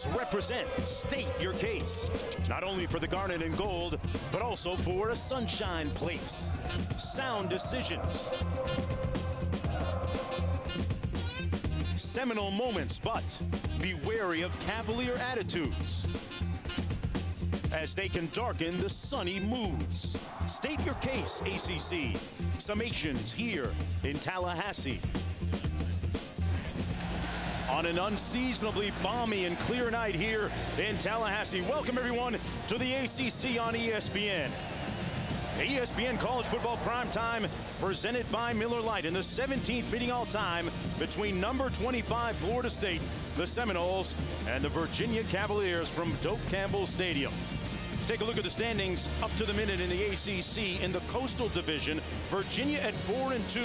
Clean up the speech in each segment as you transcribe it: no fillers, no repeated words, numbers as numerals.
Seminoles represent. State your case. Not only for the garnet and gold, but also for a sunshine place. Sound decisions. Seminole moments, but be wary of Cavalier attitudes, as they can darken the sunny moods. State your case, ACC. Summations here in Tallahassee. On an unseasonably balmy and clear night here in Tallahassee. Welcome everyone to the ACC on ESPN. ESPN College Football Primetime presented by Miller Lite in the 17th meeting all time between number 25 Florida State, the Seminoles, and the Virginia Cavaliers from Doak Campbell Stadium. Let's take a look at the standings up to the minute in the ACC. In the Coastal Division, Virginia at 4-2.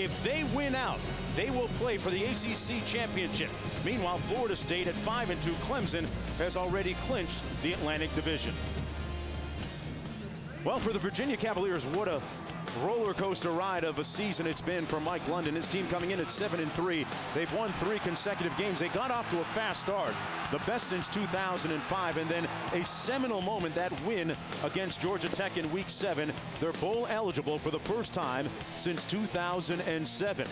If they win out, they will play for the ACC championship. Meanwhile, Florida State at 5-2. Clemson has already clinched the Atlantic Division. Well, for the Virginia Cavaliers, what a roller coaster ride of a season it's been for Mike London. His team coming in at 7-3. They've won 3 consecutive games. They got off to a fast start, the best since 2005, and then a seminal moment, that win against Georgia Tech in Week 7. They're bowl eligible for the first time since 2007.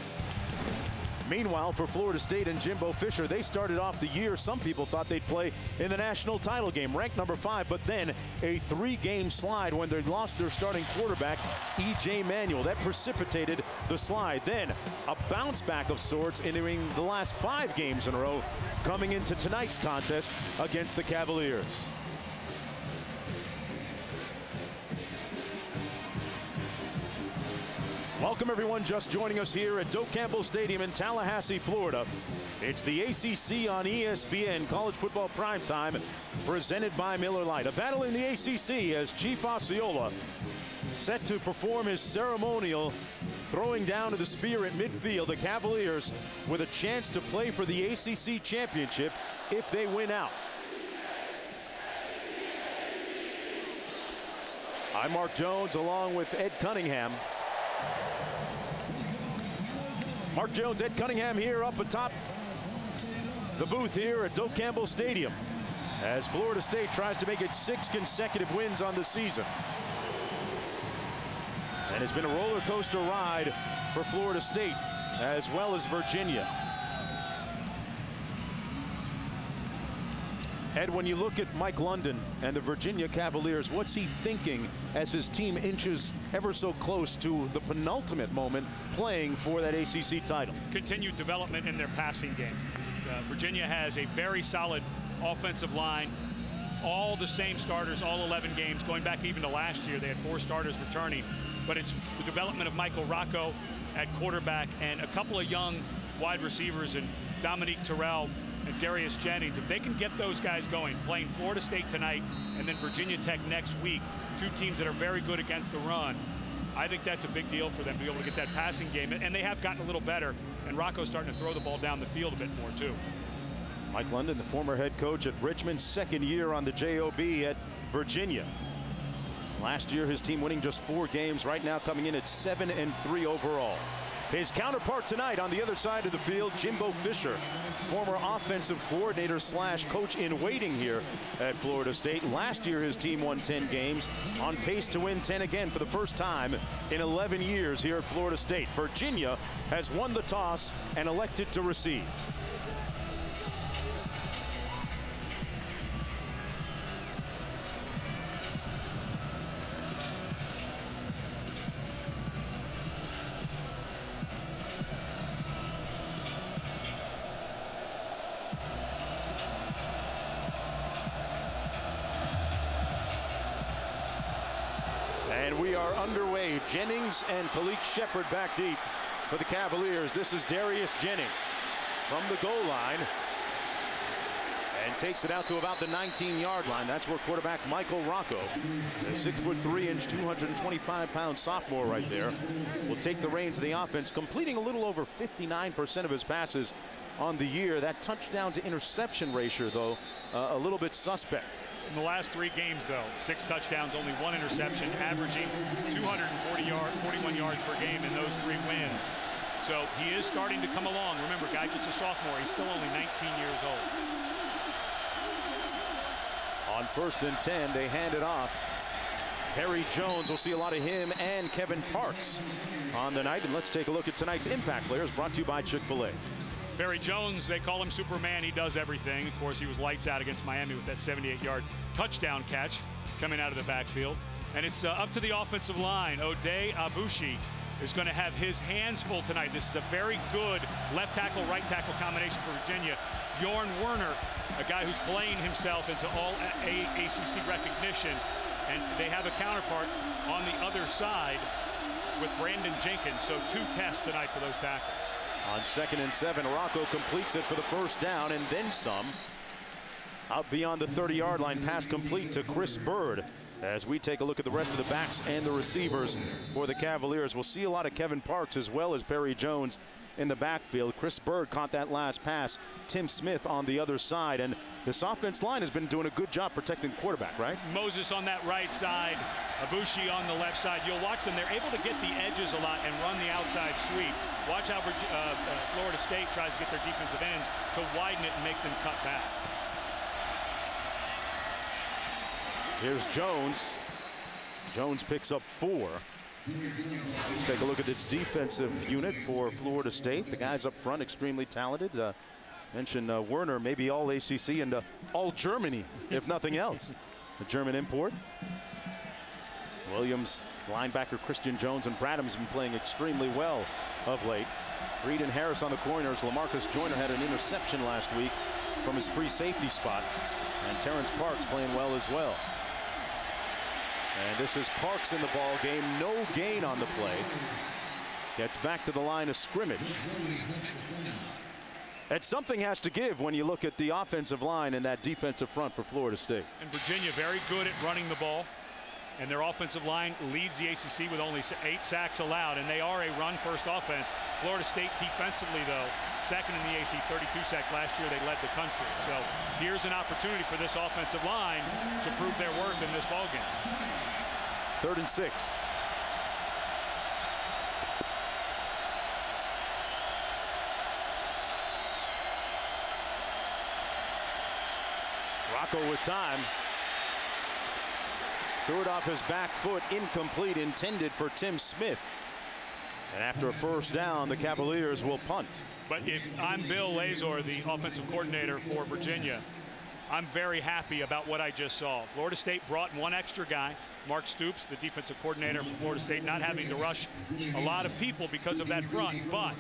Meanwhile, for Florida State and Jimbo Fisher, they started off the year. Some people thought they'd play in the national title game, ranked number 5, but then a 3-game slide when they lost their starting quarterback, EJ Manuel. That precipitated the slide. Then a bounce back of sorts, entering the last 5 games in a row, coming into tonight's contest against the Cavaliers. Welcome everyone just joining us here at Doak Campbell Stadium in Tallahassee, Florida. It's the ACC on ESPN College Football Primetime presented by Miller Lite. A battle in the ACC as Chief Osceola set to perform his ceremonial throwing down to the spear at midfield. The Cavaliers with a chance to play for the ACC championship if they win out. I'm Mark Jones along with Ed Cunningham. Mark Jones, Ed Cunningham here up atop the booth here at Doak Campbell Stadium as Florida State tries to make it 6 consecutive wins on the season. And it's been a roller coaster ride for Florida State as well as Virginia. Ed, when you look at Mike London and the Virginia Cavaliers, what's he thinking as his team inches ever so close to the penultimate moment playing for that ACC title? Continued development in their passing game. Virginia has a very solid offensive line. All the same starters, all 11 games, going back even to last year. They had 4 starters returning. But it's the development of Michael Rocca at quarterback and a couple of young wide receivers and Dominique Terrell and Darius Jennings. If they can get those guys going, playing Florida State tonight and then Virginia Tech next week, 2 teams that are very good against the run, I think that's a big deal for them to be able to get that passing game. And they have gotten a little better, and Rocco's starting to throw the ball down the field a bit more too. Mike London, the former head coach at Richmond, 2nd year on the JOB at Virginia. Last year his team winning just 4 games, right now coming in at 7-3 overall. His counterpart tonight on the other side of the field, Jimbo Fisher, former offensive coordinator / coach in waiting here at Florida State. Last year his team won 10 games, on pace to win 10 again for the first time in 11 years here at Florida State. Virginia has won the toss and elected to receive. And we are underway. Jennings and Kalik Shepard back deep for the Cavaliers. This is Darius Jennings from the goal line and takes it out to about the 19-yard line. That's where quarterback Michael Rocca, the 6'3", 225-pound sophomore right there, will take the reins of the offense, completing a little over 59% of his passes on the year. That touchdown to interception ratio, though, a little bit suspect. In the last 3 games, though, 6 touchdowns, only 1 interception, averaging 41 yards per game in those 3 wins. So he is starting to come along. Remember, guy just a sophomore. He's still only 19 years old. 1st and 10. They hand it off. Perry Jones, we'll see a lot of him and Kevin Parks on the night. And let's take a look at tonight's impact players, brought to you by Chick-fil-A. Perry Jones, they call him Superman. He does everything. Of course, he was lights out against Miami with that 78-yard touchdown catch coming out of the backfield. And it's up to the offensive line. O'Day Abushi is going to have his hands full tonight. This is a very good left tackle, right tackle combination for Virginia. Jorn Werner, a guy who's playing himself into all ACC recognition. And they have a counterpart on the other side with Brandon Jenkins. So 2 tests tonight for those tackles. On 2nd and 7, Rocca completes it for the 1st down and then some. Out beyond the 30-yard line, pass complete to Chris Bird. As we take a look at the rest of the backs and the receivers for the Cavaliers, we'll see a lot of Kevin Parks as well as Perry Jones in the backfield. Chris Bird caught that last pass. Tim Smith on the other side. And this offense line has been doing a good job protecting the quarterback, right? Moses on that right side, Abushi on the left side. You'll watch them. They're able to get the edges a lot and run the outside sweep. Watch how Florida State tries to get their defensive ends to widen it and make them cut back. Here's Jones. Jones picks up 4. Let's take a look at this defensive unit for Florida State. The guys up front extremely talented. Mentioned Werner, maybe all ACC and all Germany, if nothing else. The German import. Williams, linebacker Christian Jones, and Bradham's been playing extremely well of late. Reed and Harris on the corners. LaMarcus Joyner had an interception last week from his free safety spot. And Terrence Parks playing well as well. And this is Parks in the ball game. No gain on the play. Gets back to the line of scrimmage. And something has to give when you look at the offensive line and that defensive front for Florida State. And Virginia very good at running the ball. And their offensive line leads the ACC with only 8 sacks allowed. And they are a run-first offense. Florida State defensively, though, second in the ACC, 32 sacks. Last year, they led the country. So here's an opportunity for this offensive line to prove their worth in this ballgame. 3rd and 6. Rocca with time. Threw it off his back foot, incomplete, intended for Tim Smith. And after a 1st down, the Cavaliers will punt. But if I'm Bill Lazor, the offensive coordinator for Virginia, I'm very happy about what I just saw. Florida State brought 1 extra guy, Mark Stoops, the defensive coordinator for Florida State, not having to rush a lot of people because of that front. But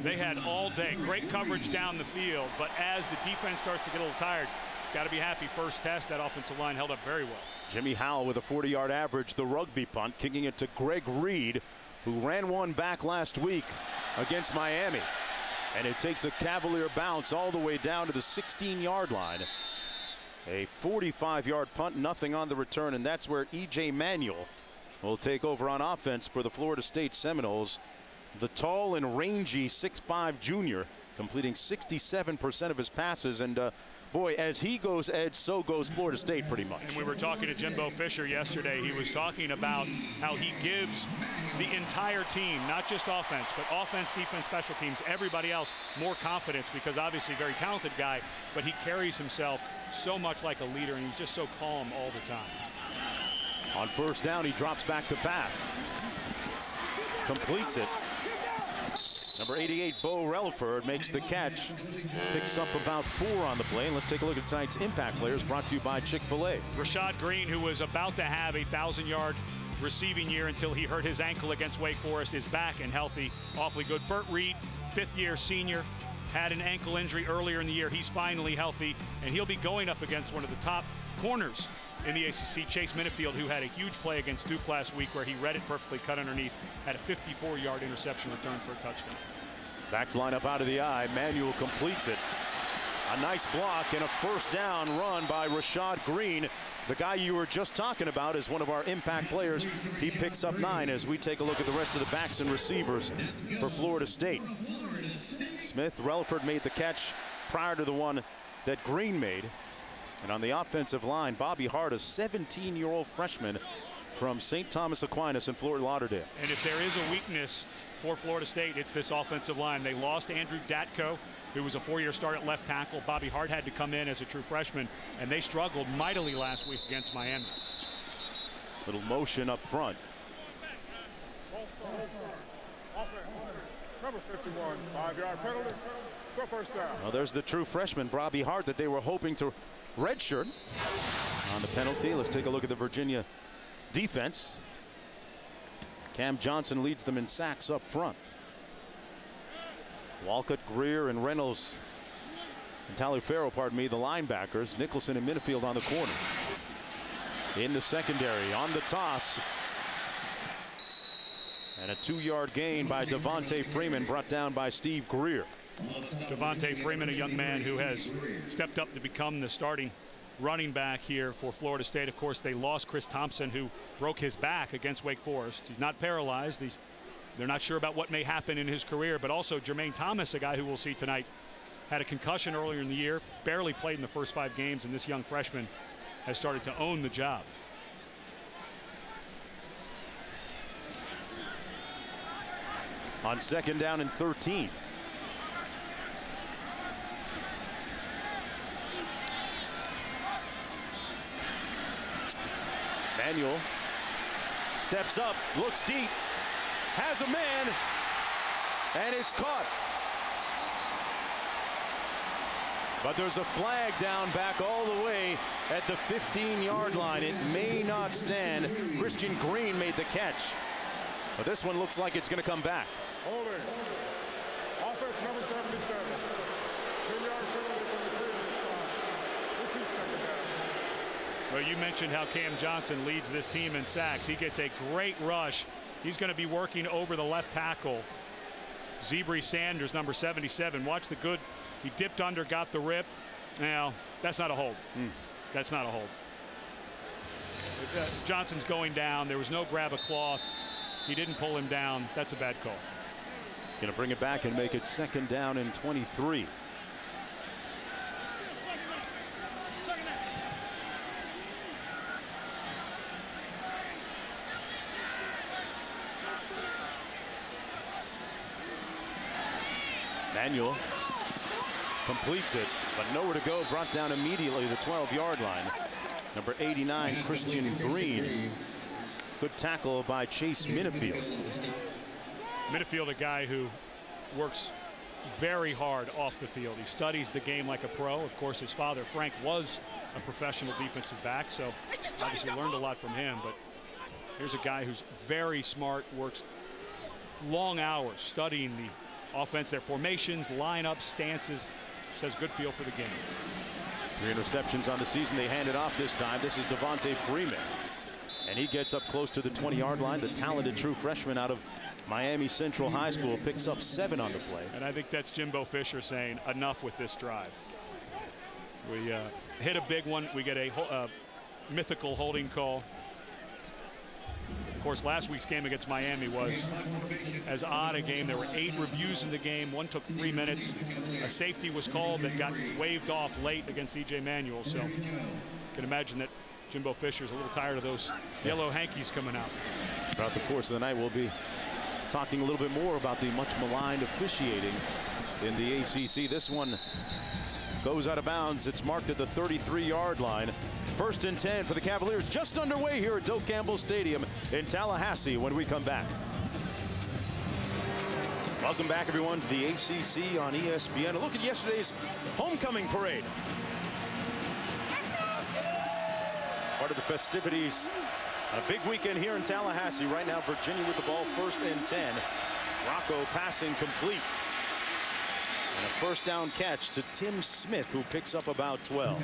they had all day great coverage down the field. But as the defense starts to get a little tired, got to be happy. First test, that offensive line held up very well. Jimmy Howell with a 40-yard average, the rugby punt, kicking it to Greg Reed, who ran one back last week against Miami. And it takes a Cavalier bounce all the way down to the 16-yard line. A 45-yard punt, nothing on the return, and that's where EJ Manuel will take over on offense for the Florida State Seminoles. The tall and rangy 6'5" junior, completing 67% of his passes, and boy, as he goes edge, so goes Florida State pretty much. And we were talking to Jimbo Fisher yesterday. He was talking about how he gives the entire team, not just offense, but offense, defense, special teams, everybody else more confidence, because obviously very talented guy, but he carries himself so much like a leader, and he's just so calm all the time. On 1st down, he drops back to pass. Completes it. Number 88, Bo Relaford, makes the catch. Picks up about 4 on the play. And let's take a look at tonight's impact players, brought to you by Chick-fil-A. Rashad Green, who was about to have a 1,000-yard receiving year until he hurt his ankle against Wake Forest, is back and healthy. Awfully good. Burt Reed, 5th-year senior, had an ankle injury earlier in the year. He's finally healthy, and he'll be going up against one of the top corners in the ACC, Chase Minifield, who had a huge play against Duke last week where he read it perfectly, cut underneath, had a 54-yard interception return for a touchdown. Backs line up out of the eye. Manuel completes it. A nice block and a 1st down run by Rashad Green. The guy you were just talking about is one of our impact players. He picks up 9 as we take a look at the rest of the backs and receivers for Florida State. Smith, Relaford made the catch prior to the one that Green made. And on the offensive line, Bobby Hart, a 17-year-old freshman from St. Thomas Aquinas in Fort Lauderdale. And if there is a weakness for Florida State, it's this offensive line. They lost Andrew Datko who was a 4-year start at left tackle. Bobby Hart had to come in as a true freshman, and they struggled mightily last week against Miami. Little motion up front. Number 51, 5-yard penalty. Go first down. Well, there's the true freshman, Bobby Hart, that they were hoping to redshirt on the penalty. Let's take a look at the Virginia defense. Cam Johnson leads them in sacks up front. Walcott, Greer, and Reynolds, and Taliaferro, pardon me, the linebackers. Nicholson and Minifield on the corner. In the secondary, on the toss. And a 2-yard gain by Devontae Freeman, brought down by Steve Greer. Devontae Freeman, a young man who has stepped up to become the starting running back here for Florida State. Of course, they lost Chris Thompson, who broke his back against Wake Forest. He's not paralyzed. They're not sure about what may happen in his career, but also Jermaine Thomas, a guy who we'll see tonight, had a concussion earlier in the year, barely played in the first 5 games, and this young freshman has started to own the job. On 2nd down and 13. Manuel steps up, looks deep, has a man, and it's caught. But there's a flag down back all the way at the 15-yard line. It may not stand. Christian Green made the catch. But this one looks like it's going to come back. Holding. Offense number 77. 10-yard penalty from the previous time. Repeat second down. Well, you mentioned how Cam Johnson leads this team in sacks. He gets a great rush. He's going to be working over the left tackle. Zebri Sanders, number 77. Watch the good. He dipped under, got the rip. Now, that's not a hold. That's not a hold. Johnson's going down. There was no grab a cloth. He didn't pull him down. That's a bad call. He's going to bring it back and make it 2nd down and 23. Manuel completes it, but nowhere to go. Brought down immediately the 12-yard line. Number 89, Christian Green. Good tackle by Chase Minifield. Minifield, a guy who works very hard off the field. He studies the game like a pro. Of course, his father, Frank, was a professional defensive back, so obviously learned a lot from him. But here's a guy who's very smart, works long hours studying the offense, their formations, lineups, stances. Just has a good feel for the game. 3 interceptions on the season. They hand it off this time. This is Devontae Freeman. And he gets up close to the 20-yard line. The talented true freshman out of Miami Central High School picks up 7 on the play. And I think that's Jimbo Fisher saying enough with this drive. We hit a big one. We get a mythical holding call. Of course, last week's game against Miami was as odd a game. There were 8 reviews in the game. One took 3 minutes. A safety was called that got waved off late against EJ Manuel. So you can imagine that Jimbo Fisher's a little tired of those yellow hankies coming out. Throughout the course of the night, we'll be talking a little bit more about the much maligned officiating in the ACC. This one goes out of bounds. It's marked at the 33-yard line. 1st and 10 for the Cavaliers, just underway here at Doak Campbell Stadium in Tallahassee when we come back. Welcome back, everyone, to the ACC on ESPN. A look at yesterday's homecoming parade. Part of the festivities on a big weekend here in Tallahassee. Right now, Virginia with the ball, 1st and 10. Rocca passing complete. And a 1st down catch to Tim Smith, who picks up about 12.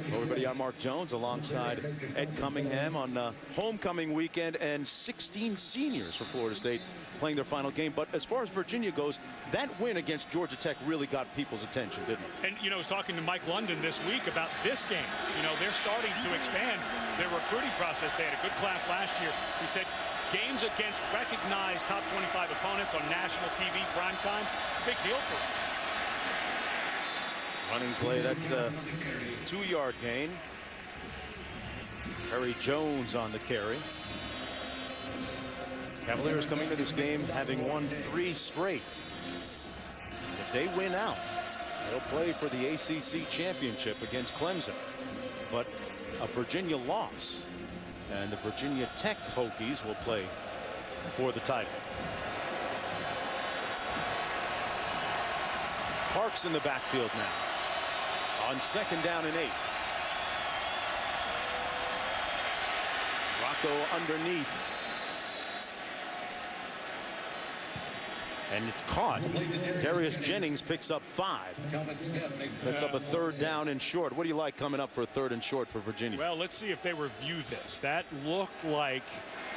Hello, everybody. I'm Mark Jones alongside Ed Cunningham on homecoming weekend, and 16 seniors for Florida State playing their final game. But as far as Virginia goes, that win against Georgia Tech really got people's attention, didn't it? And, you know, I was talking to Mike London this week about this game. You know, they're starting to expand their recruiting process. They had a good class last year. He said games against recognized top 25 opponents on national TV primetime, it's a big deal for us. Running play, that's a 2-yard gain. Perry Jones on the carry. Cavaliers coming to this game having won 3 straight. If they win out, they'll play for the ACC championship against Clemson. But a Virginia loss, and the Virginia Tech Hokies will play for the title. Parks in the backfield now on 2nd down and 8. Rocca underneath. And it's caught. Darius Jennings picks up 5. That's up a 3rd down and short. What do you like coming up for a 3rd and short for Virginia? Well, let's see if they review this. That looked like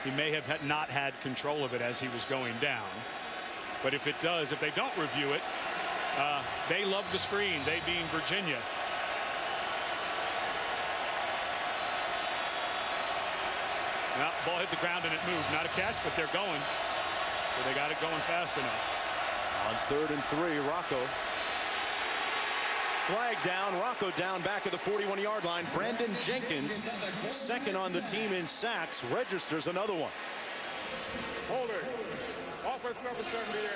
he may have not had control of it as he was going down. But if it does, if they don't review it, they love the screen, they being Virginia. Well, ball hit the ground and it moved. Not a catch, but they're going. So they got it going fast enough. On 3rd and 3, Rocca. Flag down. Rocca down back at the 41-yard line. Brandon Jenkins, 2nd on the team in sacks, registers another one. Holding. Offense number 78.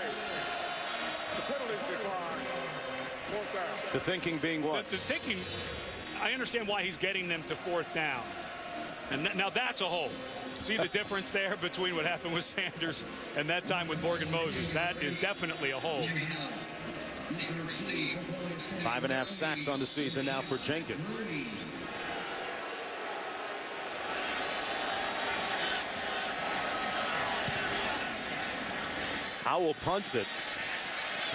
The penalties decline. 4th down. The thinking being what? The thinking, I understand why he's getting them to 4th down. And now that's a hold. See the difference there between what happened with Sanders and that time with Morgan Moses? That is definitely a hold. 5.5 sacks on the season now for Jenkins. Howell punts it,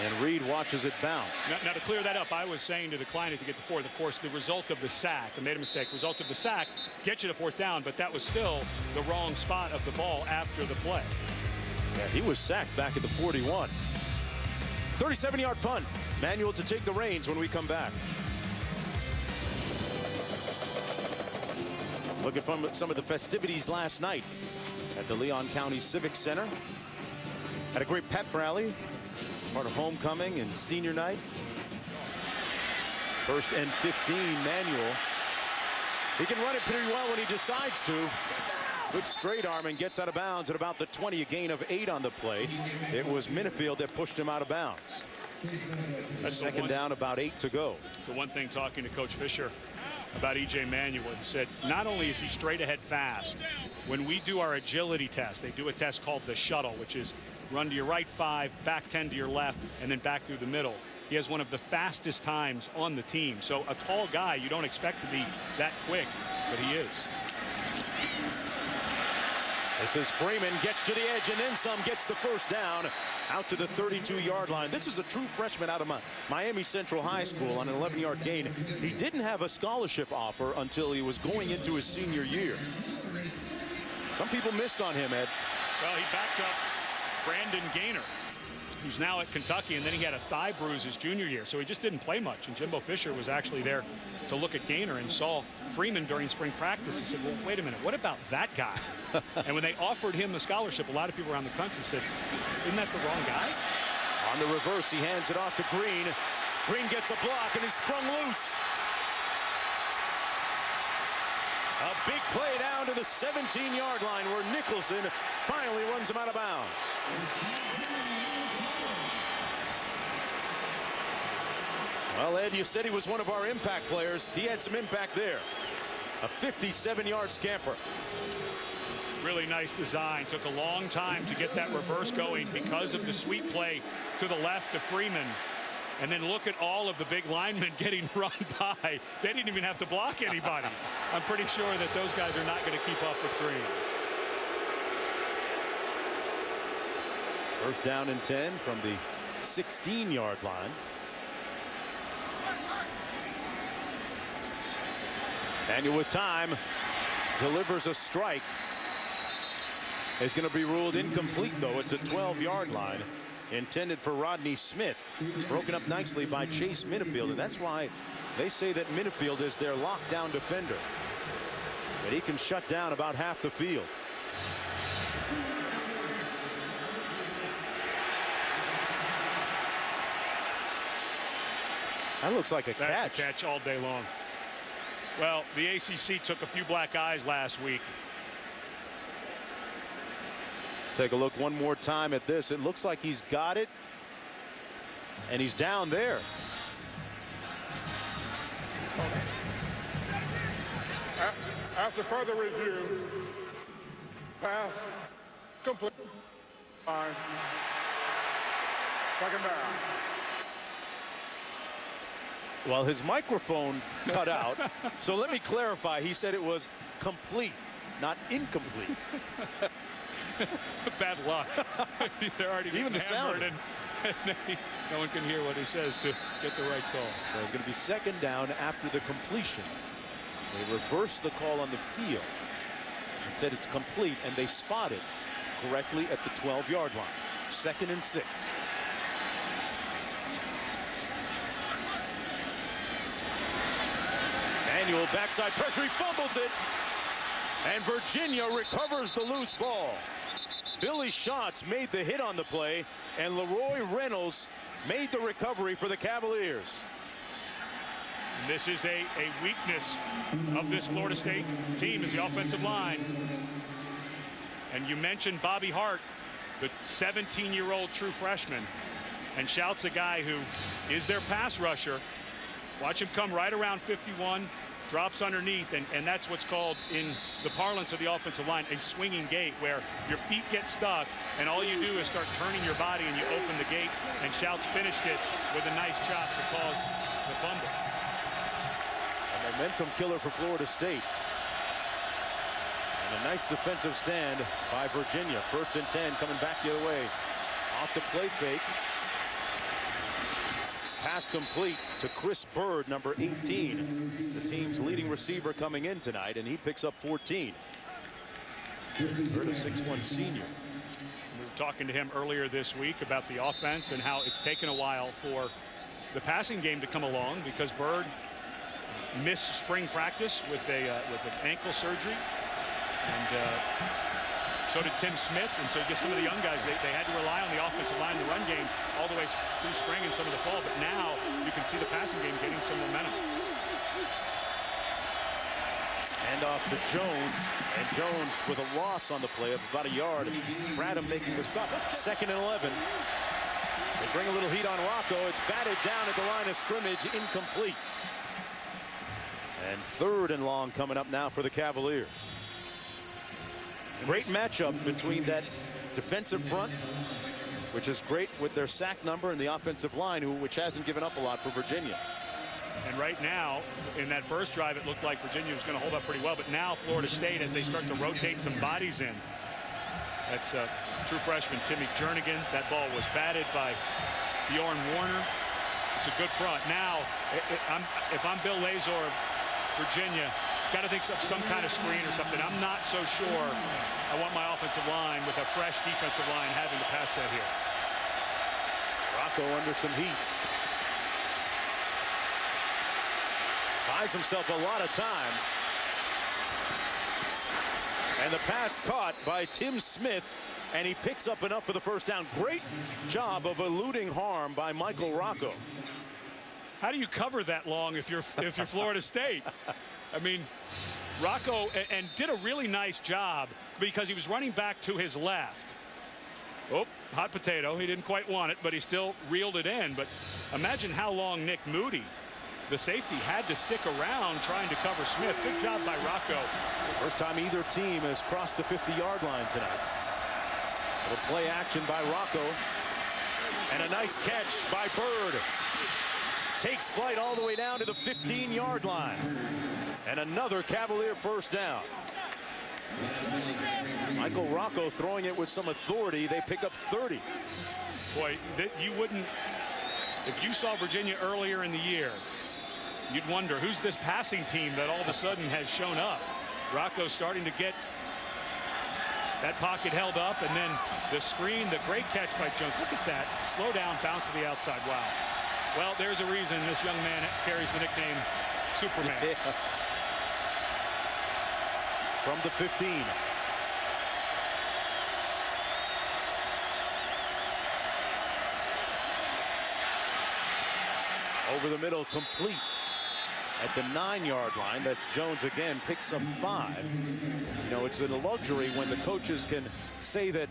and Reed watches it bounce. Now to clear that up, I was saying to decline it to get to 4th. Of course, the result of the sack, I made a mistake. Result of the sack gets you to 4th down, but that was still the wrong spot of the ball after the play. Yeah, he was sacked back at the 41. 37-yard punt. Manuel to take the reins when we come back. Looking from some of the festivities last night at the Leon County Civic Center. Had a great pep rally. Part of homecoming and senior night. 1st and 15, Manuel. He can run it pretty well when he decides to. Good straight arm and gets out of bounds at about the 20, a gain of 8 on the play. It was Minifield that pushed him out of bounds. That's 2nd down, about 8 to go. So one thing, talking to Coach Fisher about EJ Manuel, he said not only is he straight ahead fast, when we do our agility test, they do a test called the shuttle, which is run to your right 5, back 10 to your left, and then back through the middle. He has one of the fastest times on the team. So a tall guy you don't expect to be that quick, but he is. This is Freeman, gets to the edge and then some, gets the 1st down out to the 32-yard line. This is a true freshman out of Miami Central High School on an 11-yard gain. He didn't have a scholarship offer until he was going into his senior year. Some people missed on him, Ed. Well, he backed up Brandon Gaynor, who's now at Kentucky, and then he had a thigh bruise his junior year, so he just didn't play much. And Jimbo Fisher was actually there to look at Gaynor and saw Freeman during spring practice. He said, well, wait a minute, what about that guy? And when they offered him the scholarship, a lot of people around the country said, isn't that the wrong guy? On the reverse, he hands it off to Green. Green gets a block, and he's sprung loose. A big play down to the 17-yard line where Nicholson finally runs him out of bounds. Well, Ed, you said he was one of our impact players. He had some impact there. A 57-yard scamper. Really nice design. Took a long time to get that reverse going because of the sweep play to the left to Freeman. And then look at all of the big linemen getting run by. They didn't even have to block anybody. I'm pretty sure that those guys are not going to keep up with Green. 1st down and 10 from the 16-yard line. Manuel with time delivers a strike. It's going to be ruled incomplete, though, at the 12-yard line. Intended for Rodney Smith. Broken up nicely by Chase Minifield, and that's why they say that Minifield is their lockdown defender. But he can shut down about half the field. That looks like a catch. That's a catch all day long. Well, the ACC took a few black eyes last week. Let's take a look one more time at this. It looks like he's got it. And he's down there. After further review, pass complete. Fine. Second down. Well, his microphone cut out. So let me clarify. He said it was complete, not incomplete. Bad luck. They're already even the sound. And no one can hear what he says to get the right call. So it's going to be second down after the completion. They reversed the call on the field and said it's complete, and they spotted correctly at the 12-yard line. 2nd and 6. Manuel backside pressure, he fumbles it, and Virginia recovers the loose ball. Billy Schatz made the hit on the play, and Leroy Reynolds made the recovery for the Cavaliers. And this is a weakness of this Florida State team, is the offensive line. And you mentioned Bobby Hart, the 17-year-old true freshman, and Schatz, a guy who is their pass rusher. Watch him come right around 51, drops underneath, and that's what's called, in the parlance of the offensive line, a swinging gate, where your feet get stuck and all you do is start turning your body and you open the gate. And Schatz finished it with a nice chop to cause the fumble. A momentum killer for Florida State. And a nice defensive stand by Virginia. 1st and 10, coming back the other way. Off the play fake. Pass complete to Chris Bird, number 18, the team's leading receiver coming in tonight, and he picks up 14. Bird, a 6'1" senior. We were talking to him earlier this week about the offense and how it's taken a while for the passing game to come along, because Bird missed spring practice with an ankle surgery, and so did Tim Smith. And so just some of the young guys, they had to rely on the offensive line, the run game, all the way through spring and some of the fall. But now you can see the passing game getting some momentum. And off to Jones, and Jones with a loss on the play of about a yard. Bradham making the stop. 2nd and 11. They bring a little heat on Rocco. It's batted down at the line of scrimmage, incomplete. And 3rd and long coming up now for the Cavaliers. Great matchup between that defensive front, which is great with their sack number, and the offensive line, which hasn't given up a lot for Virginia. And right now, in that first drive, it looked like Virginia was going to hold up pretty well. But now Florida State, as they start to rotate some bodies in, that's true freshman Timmy Jernigan. That ball was batted by Bjorn Warner. It's a good front. Now, if I'm Bill Lazor of Virginia, got to think of some kind of screen or something. I'm not so sure I want my offensive line with a fresh defensive line having to pass that here. Rocco under some heat. Buys himself a lot of time. And the pass caught by Tim Smith, and he picks up enough for the first down. Great job of eluding harm by Michael Rocco. How do you cover that long if you're Florida State? I mean, Rocco and did a really nice job because he was running back to his left. Oh, hot potato. He didn't quite want it, but he still reeled it in. But imagine how long Nick Moody, the safety, had to stick around trying to cover Smith. Good job by Rocco. First time either team has crossed the 50-yard line tonight. Little play action by Rocco. And a nice catch by Bird. Takes flight all the way down to the 15-yard line. And another Cavalier first down. Michael Rocco throwing it with some authority. They pick up 30. Boy, you wouldn't, if you saw Virginia earlier in the year, you'd wonder who's this passing team that all of a sudden has shown up. Rocco starting to get that pocket held up, and then the screen, the great catch by Jones. Look at that. Slow down, bounce to the outside. Wow. Well, there's a reason this young man carries the nickname Superman. Yeah. From the 15. Over the middle, complete at the 9-yard line. That's Jones again, picks up 5. You know, it's a luxury when the coaches can say that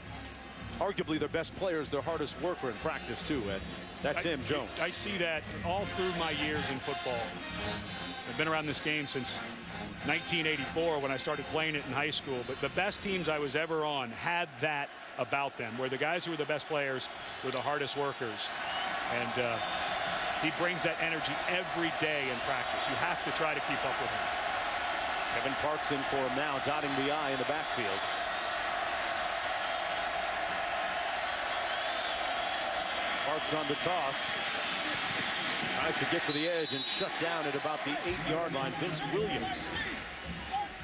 arguably their best player is their hardest worker in practice too, Ed. That's him, Jones. I see that all through my years in football. I've been around this game since 1984 when I started playing it in high school. But the best teams I was ever on had that about them, where the guys who were the best players were the hardest workers. And he brings that energy every day in practice. You have to try to keep up with him. Kevin Parks in for him now, dotting the I in the backfield. Parks on the toss. Tries to get to the edge and shut down at about the 8-yard line. Vince Williams,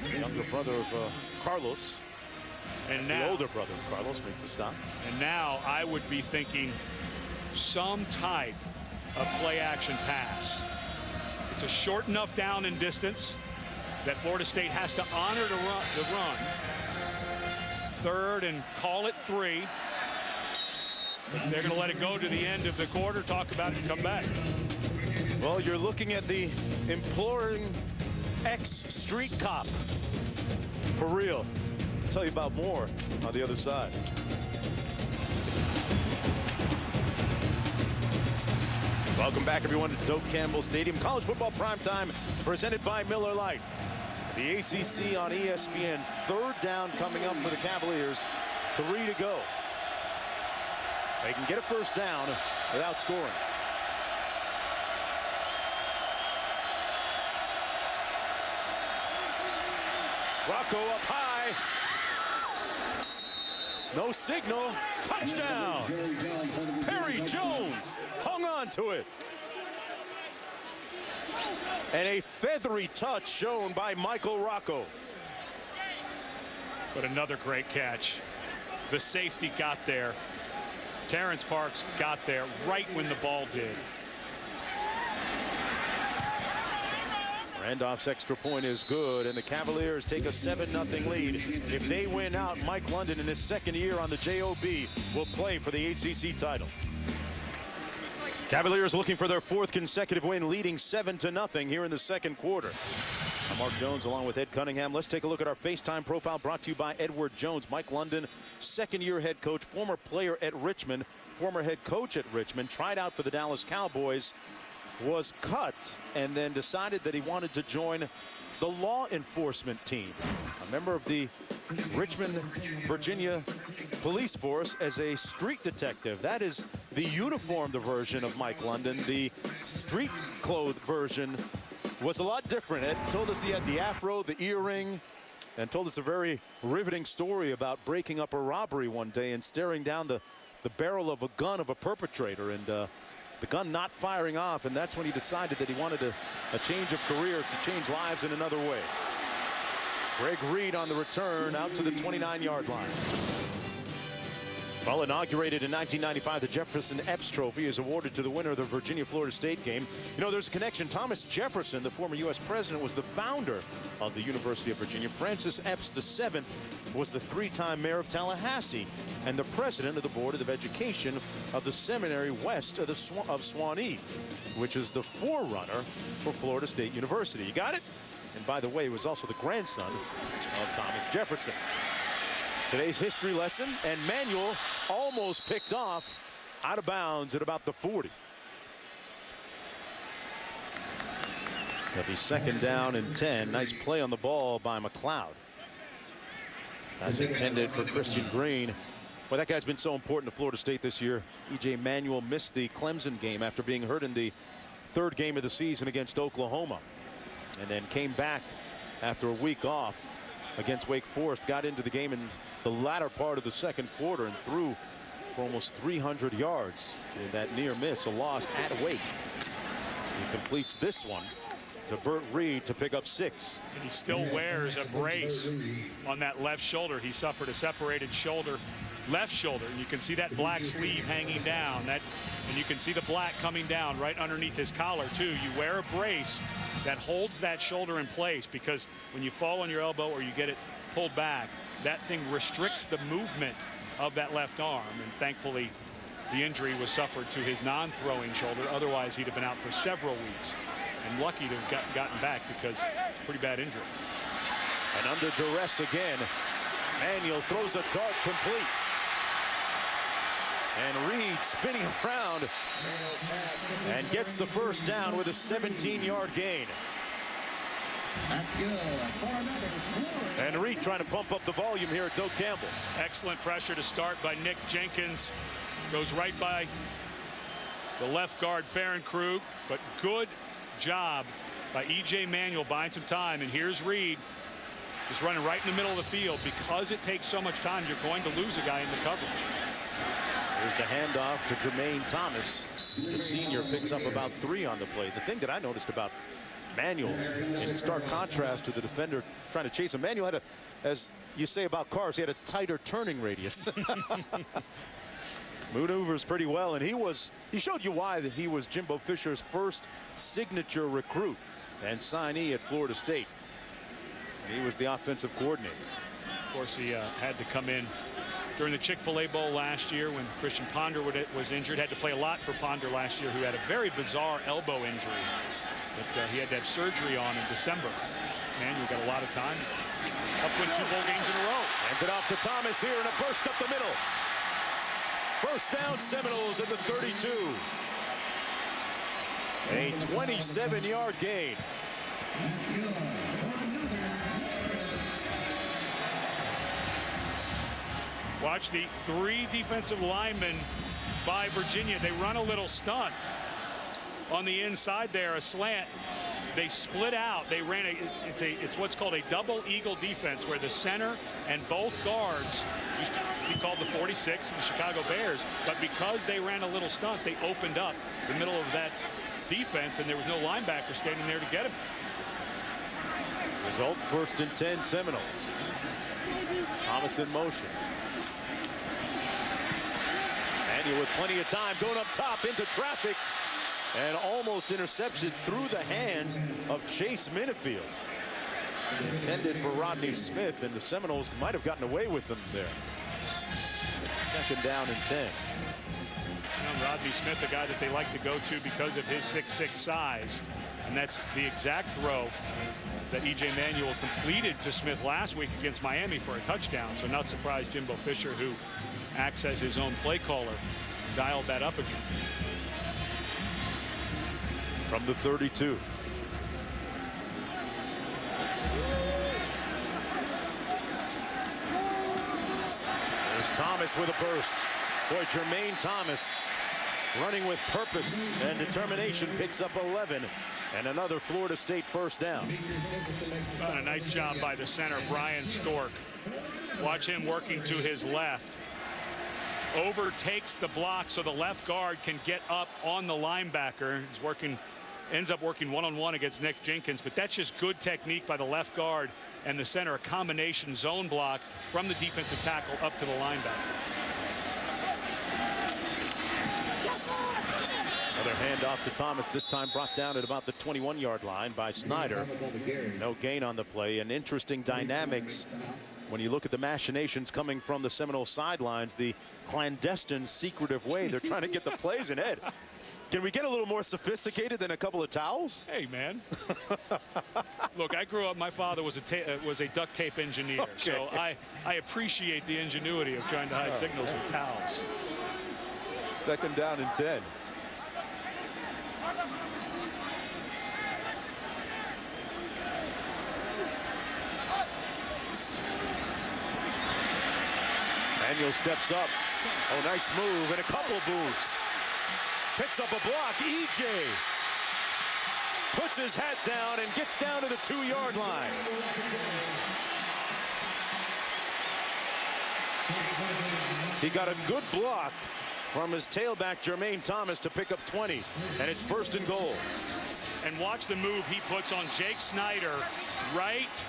the younger brother of Carlos. And now, the older brother of Carlos makes the stop. And now I would be thinking some type of play action pass. It's a short enough down and distance that Florida State has to honor the run. Third and call it 3. But they're going to let it go to the end of the quarter, talk about it, and come back. Well, you're looking at the imploring ex-street cop. For real. I'll tell you about more on the other side. Welcome back, everyone, to Doak Campbell Stadium. College football primetime presented by Miller Lite. The ACC on ESPN. Third down coming up for the Cavaliers. 3 to go. They can get a first down without scoring. Rocca up high. No signal. Touchdown. Perry Jones hung on to it. And a feathery touch shown by Michael Rocca. But another great catch. The safety got there. Terrence Parks got there right when the ball did. Randolph's extra point is good, and the Cavaliers take a 7-0 lead. If they win out, Mike London in his second year on the JOB will play for the ACC title. Cavaliers looking for their 4th consecutive win, leading 7-0 here in the second quarter. I'm Mark Jones along with Ed Cunningham. Let's take a look at our FaceTime profile brought to you by Edward Jones. Mike London, second-year head coach, former player at Richmond, former head coach at Richmond, tried out for the Dallas Cowboys, was cut, and then decided that he wanted to join the law enforcement team. A member of the Richmond, Virginia police force as a street detective. That is the uniformed version of Mike London. The street clothed version was a lot different. Ed told us he had the afro, the earring, and told us a very riveting story about breaking up a robbery one day and staring down the barrel of a gun of a perpetrator, and the gun not firing off, and that's when he decided that he wanted a change of career to change lives in another way. Greg Reed on the return out to the 29-yard line. Well, inaugurated in 1995, the Jefferson Epps Trophy is awarded to the winner of the Virginia-Florida State game. You know, there's a connection. Thomas Jefferson, the former U.S. president, was the founder of the University of Virginia. Francis Epps VII was the 3-time mayor of Tallahassee and the president of the Board of Education of the seminary west of Swanee, which is the forerunner for Florida State University. You got it? And by the way, he was also the grandson of Thomas Jefferson. Today's history lesson, and Manuel almost picked off out of bounds at about the 40. It'll be 2nd down and 10. Nice play on the ball by McLeod. That's intended for Christian Green. Well, that guy's been so important to Florida State this year. EJ Manuel missed the Clemson game after being hurt in the 3rd game of the season against Oklahoma, and then came back after a week off against Wake Forest, got into the game in the latter part of the second quarter and threw for almost 300 yards in that near miss, a loss at Wake. He completes this one to Burt Reed to pick up 6. And he still wears a brace on that left shoulder. He suffered a separated shoulder, left shoulder, and you can see that black sleeve hanging down. And you can see the black coming down right underneath his collar too. You wear a brace that holds that shoulder in place, because when you fall on your elbow or you get it pulled back, that thing restricts the movement of that left arm. And thankfully, the injury was suffered to his non-throwing shoulder. Otherwise, he'd have been out for several weeks. And lucky to have gotten back, because it's a pretty bad injury. And under duress again, Manuel throws a dart complete. And Reed spinning around and gets the first down with a 17-yard gain. And Reed trying to pump up the volume here at Doak Campbell. Excellent pressure to start by Nick Jenkins. Goes right by the left guard Farron Krug, but good job by EJ Manuel buying some time. And here's Reed just running right in the middle of the field. Because it takes so much time, you're going to lose a guy in the coverage. Here's the handoff to Jermaine Thomas. The senior picks up about 3 on the play. The thing that I noticed about Manuel, in stark contrast to the defender trying to chase him, Manuel had as you say about cars, he had a tighter turning radius. Maneuvers pretty well, and he showed you why that he was Jimbo Fisher's first signature recruit and signee at Florida State. And he was the offensive coordinator. Of course, he had to come in during the Chick-fil-A Bowl last year when Christian Ponder was injured. Had to play a lot for Ponder last year, who had a very bizarre elbow injury that he had to have surgery on in December. Manuel got a lot of time. Up win 2 bowl games in a row. Hands it off to Thomas here and a burst up the middle. First down, Seminoles at the 32. A 27-yard gain. Watch the 3 defensive linemen by Virginia. They run a little stunt on the inside there, a slant. They split out. They ran it's what's called a double eagle defense, where the center and both guards used to be called the 46 in the Chicago Bears, but because they ran a little stunt, they opened up the middle of that defense, and there was no linebacker standing there to get him. Result, 1st and 10 Seminoles. Thomas in motion. Manuel with plenty of time, going up top into traffic, and almost interception through the hands of Chase Minifield. Intended for Rodney Smith, and the Seminoles might have gotten away with them there. 2nd down and 10. Rodney Smith, a guy that they like to go to because of his 6'6" size, and that's the exact throw that EJ Manuel completed to Smith last week against Miami for a touchdown. So not surprised Jimbo Fisher, who acts as his own play caller, dialed that up again. From the 32. There's Thomas with a burst. Boy, Jermaine Thomas, running with purpose and determination, picks up 11 and another Florida State first down. A nice job by the center, Brian Stork. Watch him working to his left. Overtakes the block so the left guard can get up on the linebacker. He's working, ends up working one-on-one against Nick Jenkins, but that's just good technique by the left guard and the center, a combination zone block from the defensive tackle up to the linebacker. Another handoff to Thomas, this time brought down at about the 21-yard line by Snyder. No gain on the play, and interesting dynamics when you look at the machinations coming from the Seminole sidelines, the clandestine, secretive way they're trying to get the plays in. Ed, can we get a little more sophisticated than a couple of towels? Hey, man. Look, I grew up, my father was a duct tape engineer, okay. So I appreciate the ingenuity of trying to hide signals with towels. 2nd down and 10. Manuel steps up. Oh, nice move, and a couple moves. Picks up a block. EJ puts his hat down and gets down to the 2-yard line. He got a good block from his tailback, Jermaine Thomas, to pick up 20, and it's 1st and goal. And watch the move he puts on Jake Snyder right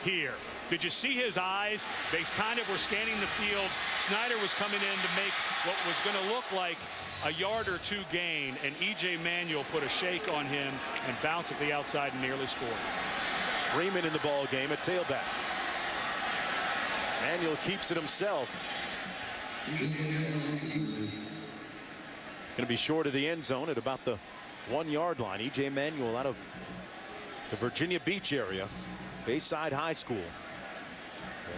here. Did you see his eyes? They kind of were scanning the field. Snyder was coming in to make what was going to look like a yard or 2 gain, and EJ Manuel put a shake on him and bounced at the outside and nearly scored. Freeman in the ball game at tailback. Manuel keeps it himself. He's going to be short of the end zone at about the 1-yard line. EJ Manuel out of the Virginia Beach area, Bayside High School.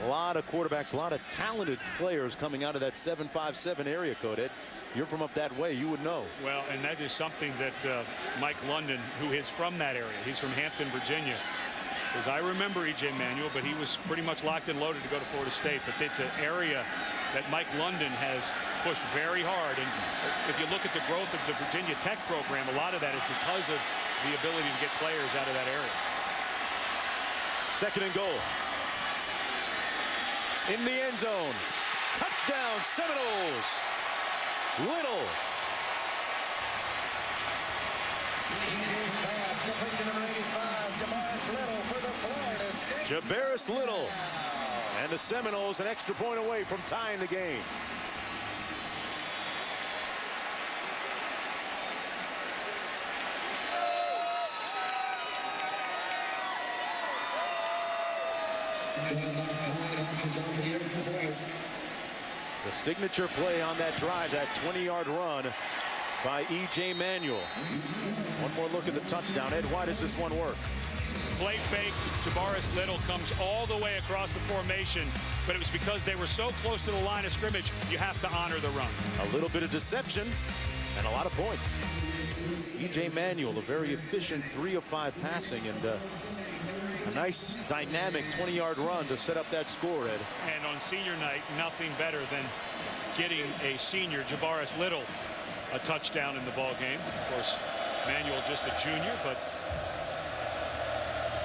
A lot of quarterbacks, a lot of talented players coming out of that 757 area code. Ed, you're from up that way, you would know. Well, and that is something that Mike London, who is from that area, he's from Hampton, Virginia, says, I remember EJ Manuel, but he was pretty much locked and loaded to go to Florida State. But it's an area that Mike London has pushed very hard. And if you look at the growth of the Virginia Tech program, a lot of that is because of the ability to get players out of that area. Second and goal. In the end zone. Touchdown, Seminoles. Little. Jabaris Little. And the Seminoles an extra point away from tying the game. The signature play on that drive, that 20-yard run by EJ Manuel. One more look at the touchdown. Ed, why does this one work? Play fake. Jabaris Little comes all the way across the formation, but it was because they were so close to the line of scrimmage, you have to honor the run. A little bit of deception and a lot of points. EJ Manuel, a very efficient 3 of 5 passing, and a nice dynamic 20-yard run to set up that score, Ed. And on senior night, nothing better than getting a senior, Jabaris Little, a touchdown in the ball game. Of course, Manuel just a junior, but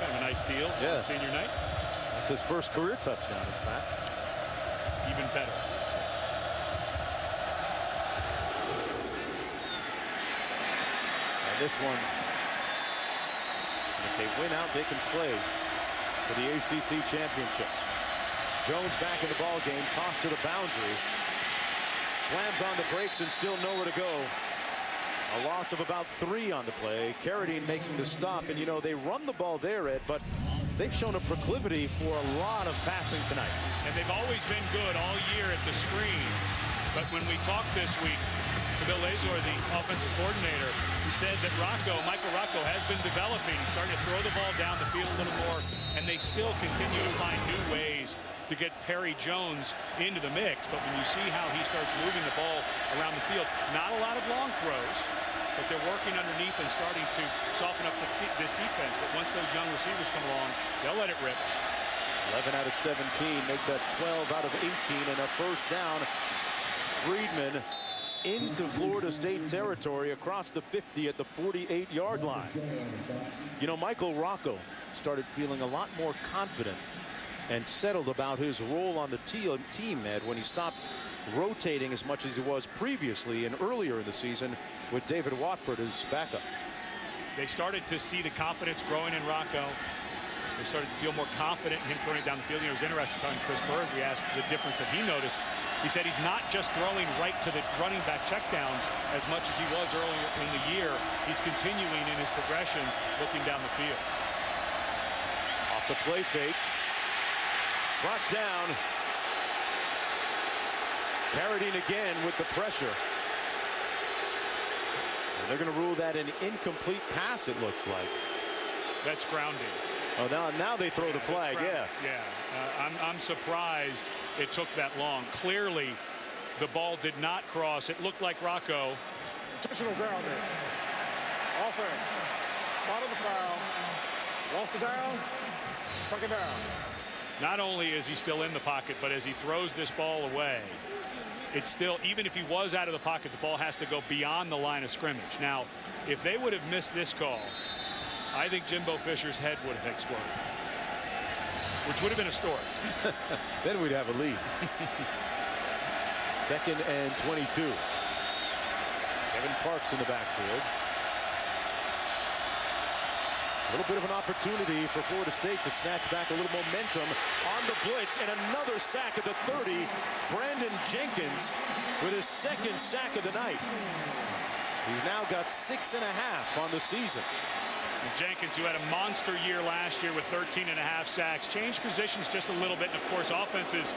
kind of a nice deal for senior night. That's his first career touchdown, in fact. Even better. And this one, if they win out, they can play for the ACC championship. Jones back in the ball game, tossed to the boundary. Slams on the brakes and still nowhere to go. A loss of about 3 on the play. Carradine making the stop, and you know they run the ball there, Ed, but they've shown a proclivity for a lot of passing tonight. And they've always been good all year at the screens. But when we talked this week, Bill Lazor, the offensive coordinator, he said that Michael Rocca has been developing, starting to throw the ball down the field a little more, and they still continue to find new ways to get Perry Jones into the mix. But when you see how he starts moving the ball around the field, not a lot of long throws, but they're working underneath and starting to soften up this defense. But once those young receivers come along, they'll let it rip. 11 out of 17, make that 12 out of 18, and a first down. Friedman into Florida State territory across the 50 at the 48-yard line. You know, Michael Rocca started feeling a lot more confident and settled about his role on the team, Ed, when he stopped rotating as much as he was previously and earlier in the season with David Watford as backup. They started to see the confidence growing in Rocca. They started to feel more confident in him throwing it down the field. You know, it was interesting talking to Chris Berg. We asked the difference that he noticed. He said he's not just throwing right to the running back checkdowns as much as he was earlier in the year. He's continuing in his progressions, looking down the field. Off the play fake. Brought down. Carradine again with the pressure. And they're going to rule that an incomplete pass, it looks like. That's grounding. Oh, now they throw the flag, yeah. I'm surprised it took that long. Clearly, the ball did not cross. It looked like Rocca. Intentional grounding. Offense. Spotted the foul. Lost it down. Took it down. Not only is he still in the pocket, but as he throws this ball away, it's still, even if he was out of the pocket, the ball has to go beyond the line of scrimmage. Now, if they would have missed this call, I think Jimbo Fisher's head would have exploded, which would have been a story. Then we'd have a lead. 2nd and 22. Kevin Parks in the backfield. A little bit of an opportunity for Florida State to snatch back a little momentum on the blitz, and another sack at the 30. Brandon Jenkins with his 2nd sack of the night. He's now got 6.5 on the season. Jenkins, who had a monster year last year with 13.5 sacks, changed positions just a little bit, and of course offenses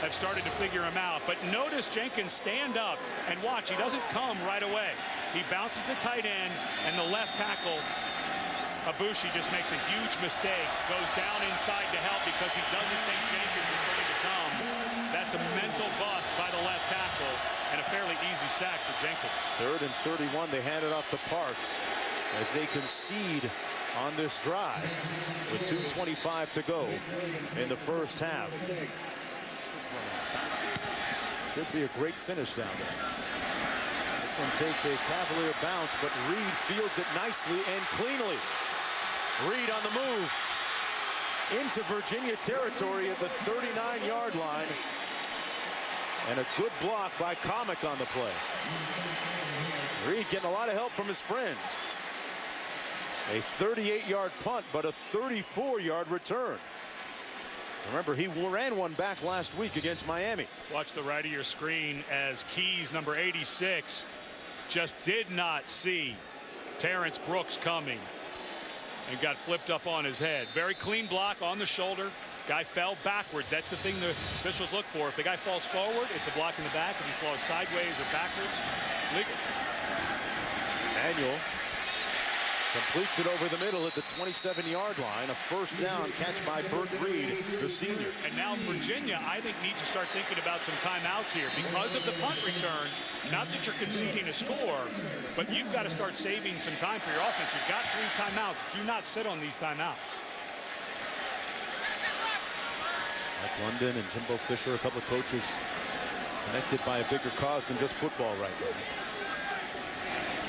have started to figure him out. But notice Jenkins stand up and watch. He doesn't come right away. He bounces the tight end, and the left tackle Ibushi just makes a huge mistake, goes down inside to help because he doesn't think Jenkins is going to come. That's a mental bust by the left tackle and a fairly easy sack for Jenkins. 3rd and 31. They hand it off to Parks as they concede on this drive with 2:25 to go in the first half. Should be a great finish down there. This one takes a Cavalier bounce, but Reed fields it nicely and cleanly. Reed on the move into Virginia territory at the 39-yard line. And a good block by Comic on the play. Reed getting a lot of help from his friends. A 38-yard punt, but a 34-yard return. Remember, he ran one back last week against Miami. Watch the right of your screen as Keys, number 86, just did not see Terrence Brooks coming and got flipped up on his head. Very clean block on the shoulder. Guy fell backwards. That's the thing the officials look for. If the guy falls forward, it's a block in the back. If he falls sideways or backwards, it's legal. Manuel completes it over the middle at the 27-yard line. A first down catch by Burt Reed, the senior. And now Virginia, I think, needs to start thinking about some timeouts here because of the punt return. Not that you're conceding a score, but you've got to start saving some time for your offense. You've got 3 timeouts. Do not sit on these timeouts. Mike London and Jimbo Fisher, a couple of coaches connected by a bigger cause than just football right there.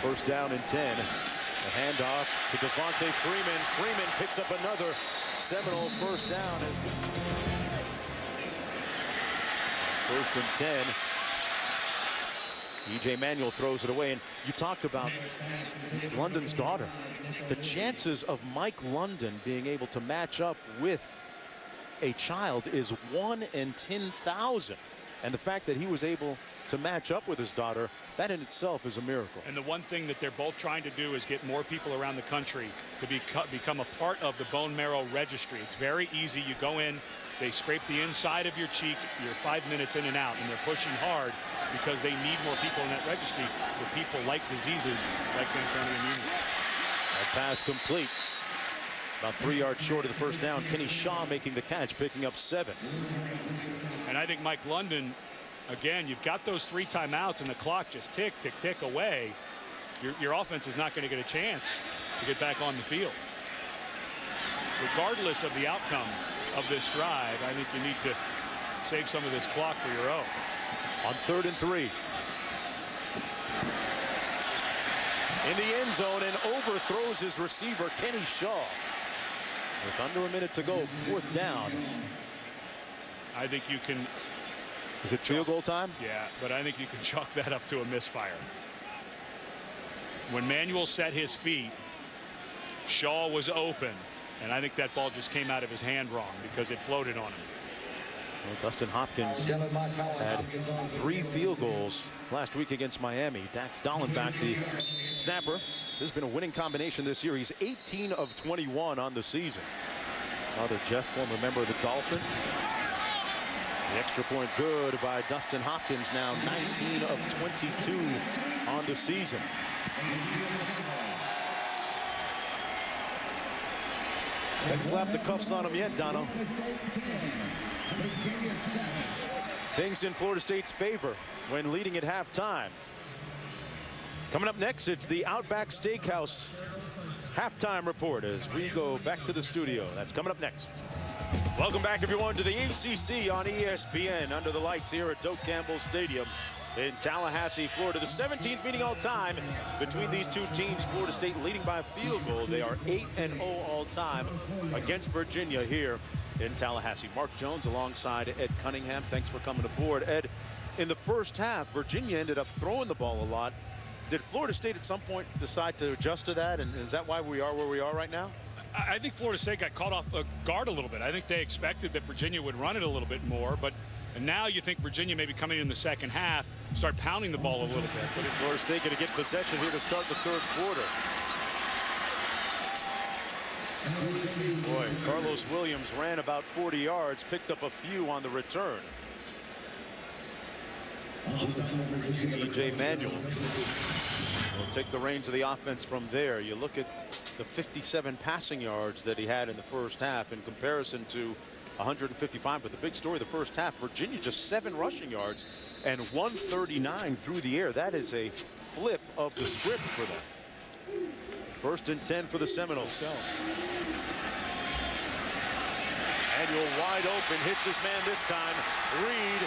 First down and 10. The handoff to Devontae Freeman. Freeman picks up another Seminole first down. As first and 10. EJ Manuel throws it away. And you talked about London's daughter. The chances of Mike London being able to match up with a child is 1 in 10,000. And the fact that he was able to match up with his daughter, that in itself is a miracle. And the one thing that they're both trying to do is get more people around the country to become a part of the bone marrow registry. It's very easy. You go in, they scrape the inside of your cheek, you're 5 minutes in and out, and they're pushing hard because they need more people in that registry for people like diseases like Fanconi immunity. That pass complete. About 3 yards short of the first down. Kenny Shaw making the catch, picking up 7. And I think Mike London, again, you've got those 3 timeouts and the clock just tick, tick, tick away. Your offense is not going to get a chance to get back on the field. Regardless of the outcome of this drive, I think you need to save some of this clock for your own. On 3rd and 3. In the end zone and overthrows his receiver, Kenny Shaw. With under a minute to go, 4th down. I think you can. Is it field goal time? Yeah, but I think you can chalk that up to a misfire. When Manuel set his feet, Shaw was open, and I think that ball just came out of his hand wrong because it floated on him. Well, Dustin Hopkins had 3 field goals last week against Miami. Dax Dallenbach, the snapper. This has been a winning combination this year. He's 18 of 21 on the season. Another Jeff, former member of the Dolphins. The extra point good by Dustin Hopkins, now 19 of 22 on the season. Can't slap the cuffs on him yet, Dono. Things in Florida State's favor when leading at halftime. Coming up next, it's the Outback Steakhouse halftime report as we go back to the studio. That's coming up next. Welcome back, everyone, to the ACC on ESPN under the lights here at Doak Campbell Stadium in Tallahassee, Florida. The 17th meeting all time between these two teams. Florida State leading by a field goal. They are 8-0 all time against Virginia here in Tallahassee. Mark Jones alongside Ed Cunningham. Thanks for coming aboard. Ed, in the first half, Virginia ended up throwing the ball a lot. Did Florida State at some point decide to adjust to that? And is that why we are where we are right now? I think Florida State got caught off guard a little bit. I think they expected that Virginia would run it a little bit more, but now you think Virginia maybe coming in the second half, start pounding the ball a little bit. But is Florida State going to get possession here to start the third quarter? Boy, Carlos Williams ran about 40 yards, picked up a few on the return. EJ Manuel will take the reins of the offense from there. You look at the 57 passing yards that he had in the first half in comparison to 155. But the big story of the first half, Virginia just 7 rushing yards and 139 through the air. That is a flip of the script for them. 1st and 10 for the Seminoles. Manuel wide open, hits his man this time. Reed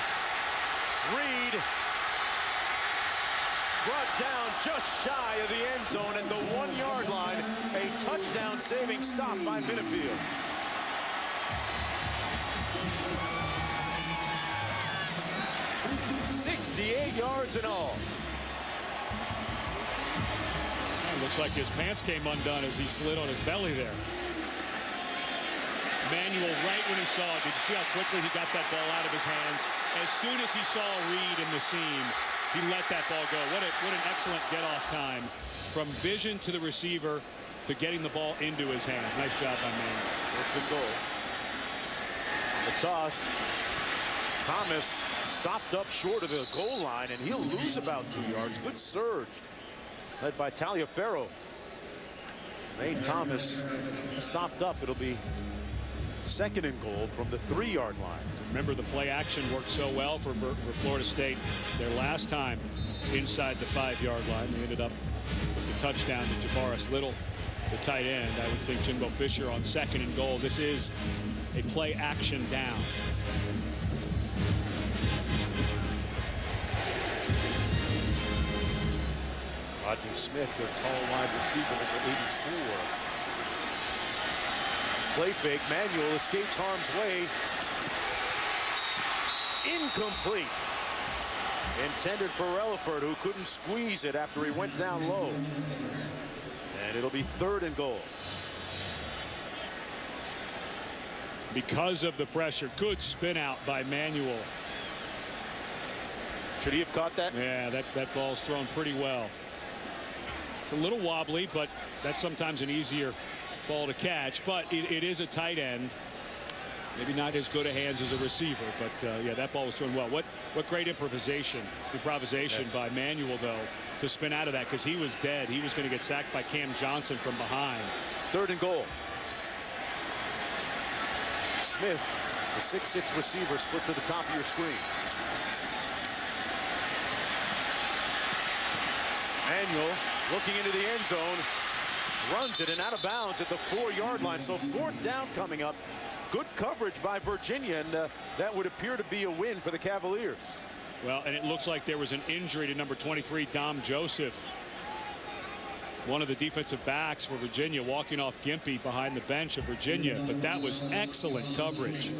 brought down just shy of the end zone at the 1-yard line. A touchdown saving stop by Minifield. "68 yards in all." Looks like his pants came undone as he slid on his belly there. Manuel, right when he saw it, did you see how quickly he got that ball out of his hands? As soon as he saw Reed in the seam, he let that ball go. What an excellent get-off time from vision to the receiver to getting the ball into his hands. Nice job by Manuel. 1st and goal. The toss. Thomas stopped up short of the goal line, and he'll lose about 2 yards. Good surge, led by Tagliaferro. Maine Thomas stopped up. It'll be 2nd and goal from the 3-yard line. Remember, the play action worked so well for Florida State their last time inside the 5-yard line. They ended up with the touchdown to Javaris Little, the tight end. I would think Jimbo Fisher on 2nd and goal. This is a play action down. Rodney Smith, their tall wide receiver, number 84. Play fake. Manuel escapes harm's way. Incomplete. Intended for Relaford, who couldn't squeeze it after he went down low. And it'll be 3rd and goal. Because of the pressure, good spin out by Manuel. Should he have caught that? Yeah, that ball's thrown pretty well. It's a little wobbly, but that's sometimes an easier ball to catch. But it is a tight end. Maybe not as good a hands as a receiver, but yeah, that ball was thrown well. What great improvisation by Manuel, though, to spin out of that, because he was dead. He was going to get sacked by Cam Johnson from behind. 3rd and goal. Smith, the 6'6" receiver, split to the top of your screen. Manuel looking into the end zone, runs it and out of bounds at the 4-yard line. So 4th down coming up. Good coverage by Virginia, and that would appear to be a win for the Cavaliers. Well, and it looks like there was an injury to number 23, Dom Joseph, one of the defensive backs for Virginia, walking off Gimpy behind the bench of Virginia. But that was excellent coverage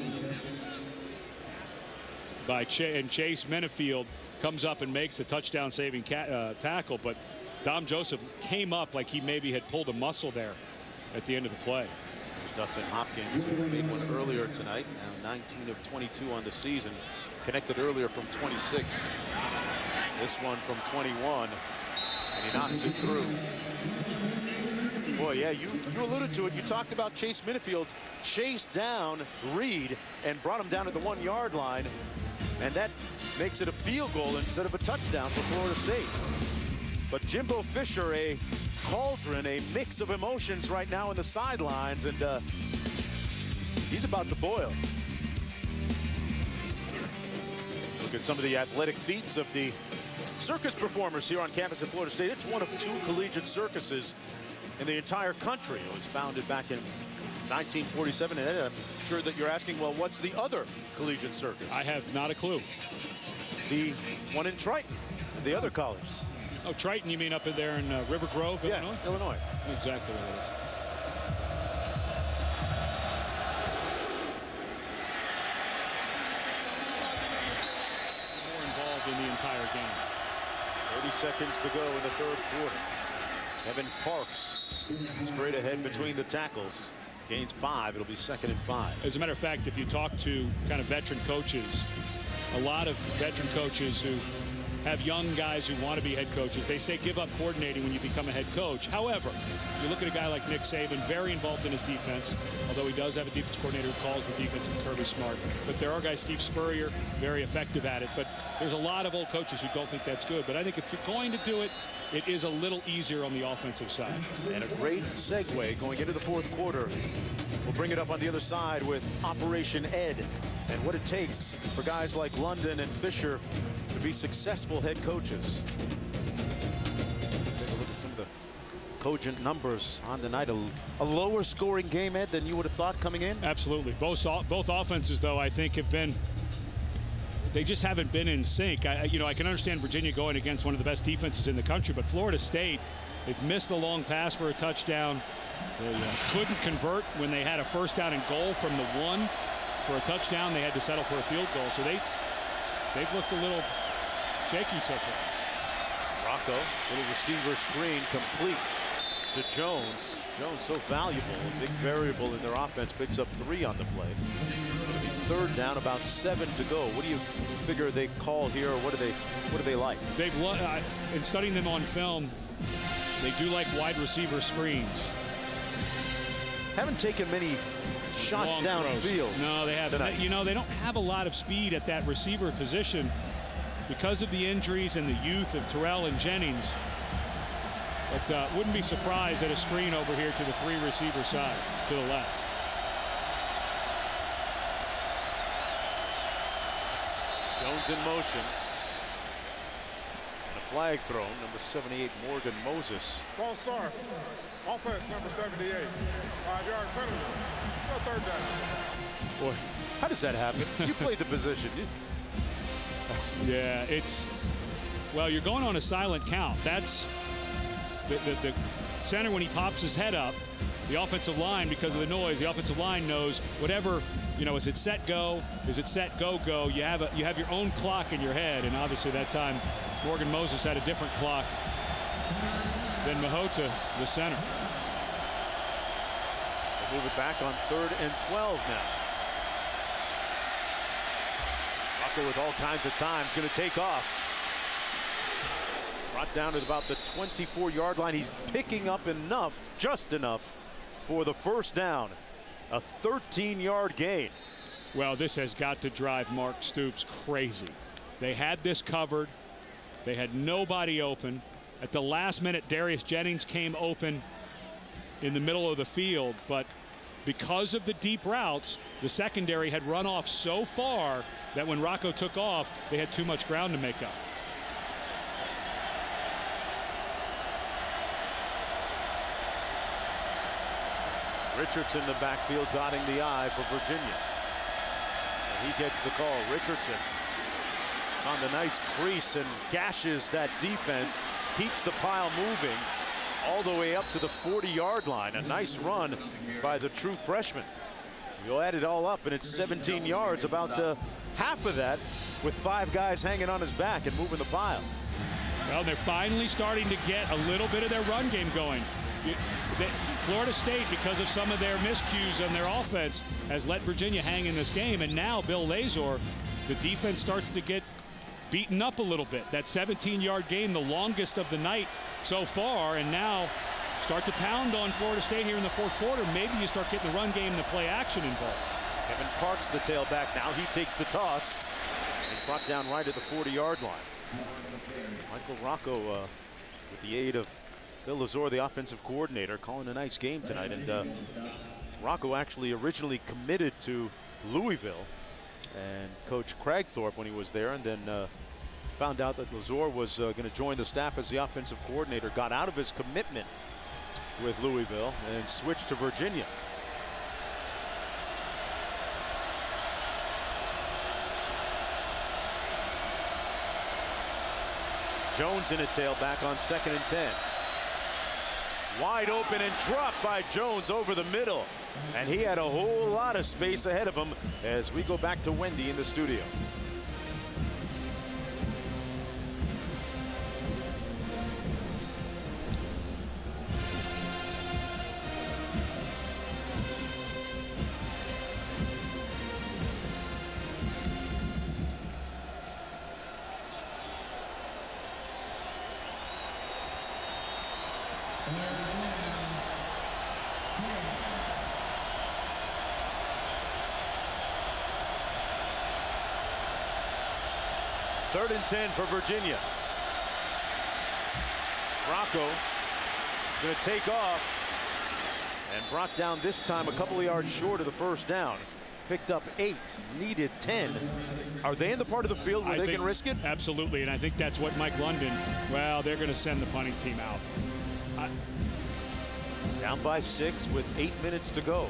by Chase Minifield. Comes up and makes a touchdown saving tackle, but Dom Joseph came up like he maybe had pulled a muscle there at the end of the play. There's Dustin Hopkins, who made one earlier tonight, now 19 of 22 on the season, connected earlier from 26. This one from 21, and he knocks it through. Boy, yeah, you alluded to it. You talked about Chase Minifield chased down Reed and brought him down at the 1-yard line, and that makes it a field goal instead of a touchdown for Florida State. But Jimbo Fisher, a cauldron, a mix of emotions right now in the sidelines, and he's about to boil. Look at some of the athletic feats of the circus performers here on campus at Florida State. It's one of 2 collegiate circuses in the entire country. It was founded back in 1947, and I'm sure that you're asking, well, what's the other collegiate circus? I have not a clue. The one in Triton, the other college. Oh, Triton, you mean up in there in River Grove, Illinois? Yeah, Illinois. Exactly what it is. More involved in the entire game. 30 seconds to go in the 3rd quarter. Evan Parks straight ahead between the tackles. Gains 5. It'll be 2nd and 5. As a matter of fact, if you talk to kind of veteran coaches, a lot of veteran coaches who have young guys who want to be head coaches. They say give up coordinating when you become a head coach. However, you look at a guy like Nick Saban, very involved in his defense, although he does have a defense coordinator who calls the defense, and Kirby Smart. But there are guys, Steve Spurrier, very effective at it. But there's a lot of old coaches who don't think that's good. But I think if you're going to do it, it is a little easier on the offensive side. And a great segue going into the fourth quarter. We'll bring it up on the other side with Operation Ed and what it takes for guys like London and Fisher to be successful head coaches. Take a look at some of the cogent numbers on the night. A lower scoring game, Ed, than you would have thought coming in? Absolutely. Both offenses, though, I think have been, they just haven't been in sync. I can understand Virginia going against one of the best defenses in the country, but Florida State, they've missed the long pass for a touchdown. They couldn't convert when they had a first down and goal from the 1 for a touchdown. They had to settle for a field goal. So they've looked a little shaky so far. Rocca, little receiver screen complete to Jones. Jones so valuable, a big variable in their offense, picks up 3 on the play. Third down, about 7 to go. What do you figure they call here, or what do they like? They've in studying them on film, they do like wide receiver screens. Haven't taken many shots downfield. No, they haven't. They don't have a lot of speed at that receiver position because of the injuries and the youth of Terrell and Jennings. But wouldn't be surprised at a screen over here to the 3 receiver side to the left. Jones in motion. And a flag thrown. Number 78, Morgan Moses. False start. Offense number 78. 5-yard penalty. No third down. Boy, how does that happen? You played the position. Yeah, well, you're going on a silent count. That's the center, when he pops his head up, the offensive line, because of the noise, the offensive line knows whatever, is it set, go? Is it set, go, go? You have your own clock in your head, and obviously that time Morgan Moses had a different clock than Mahota, the center. They move it back on 3rd and 12 now. Rocca with all kinds of time is going to take off. Brought down to about the 24-yard line. He's picking up enough, just enough, for the first down. A 13-yard gain. Well, this has got to drive Mark Stoops crazy. They had this covered. They had nobody open. At the last minute, Darius Jennings came open in the middle of the field, but because of the deep routes, the secondary had run off so far that when Rocco took off, they had too much ground to make up. Richardson in the backfield dotting the I for Virginia. And he gets the call. Richardson on the nice crease and gashes that defense, keeps the pile moving all the way up to the 40-yard line. A nice run by the true freshman. You'll add it all up and it's 17 yards, about half of that with 5 guys hanging on his back and moving the pile. Well, they're finally starting to get a little bit of their run game going. Florida State, because of some of their miscues on their offense, has let Virginia hang in this game, and now Bill Lazor, the defense starts to get beaten up a little bit. That 17-yard gain, the longest of the night so far, and now start to pound on Florida State here in the fourth quarter. Maybe you start getting the run game and the play action involved. Kevin Parks, the tailback now. He takes the toss. He's brought down right at the 40-yard line. Michael Rocco, with the aid of Bill Lazor, the offensive coordinator, calling a nice game tonight. And Rocco actually originally committed to Louisville and Coach Cragthorpe when he was there, and then found out that Lazor was going to join the staff as the offensive coordinator, got out of his commitment with Louisville and switched to Virginia. Jones in a tailback on 2nd and 10. Wide open and dropped by Jones over the middle. And he had a whole lot of space ahead of him as we go back to Wendy in the studio. 3rd and 10 for Virginia. Rocca going to take off and brought down this time a couple of yards short of the first down. Picked up 8, needed 10. Are they in the part of the field where they can risk it? Absolutely, and I think that's what Mike London, well, they're going to send the punting team out. Down by 6 with 8 minutes to go.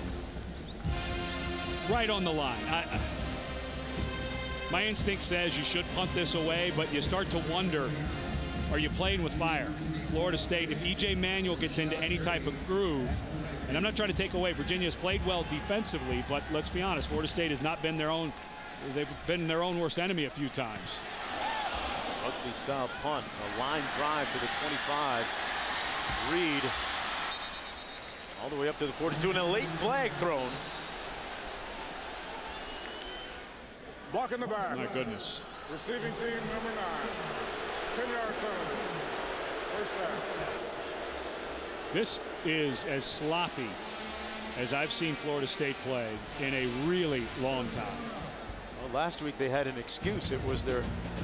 Right on the line. My instinct says you should punt this away, but you start to wonder, are you playing with fire? Florida State, if EJ Manuel gets into any type of groove, and I'm not trying to take away, Virginia's played well defensively, but let's be honest, Florida State has not been their own, they've been their own worst enemy a few times. Ugly style punt, a line drive to the 25. Reed all the way up to the 42, and a late flag thrown. Blocking the back. My goodness. Receiving team number 9. 10-yard penalty. First down. This is as sloppy as I've seen Florida State play in a really long time. Well, last week they had an excuse. It was their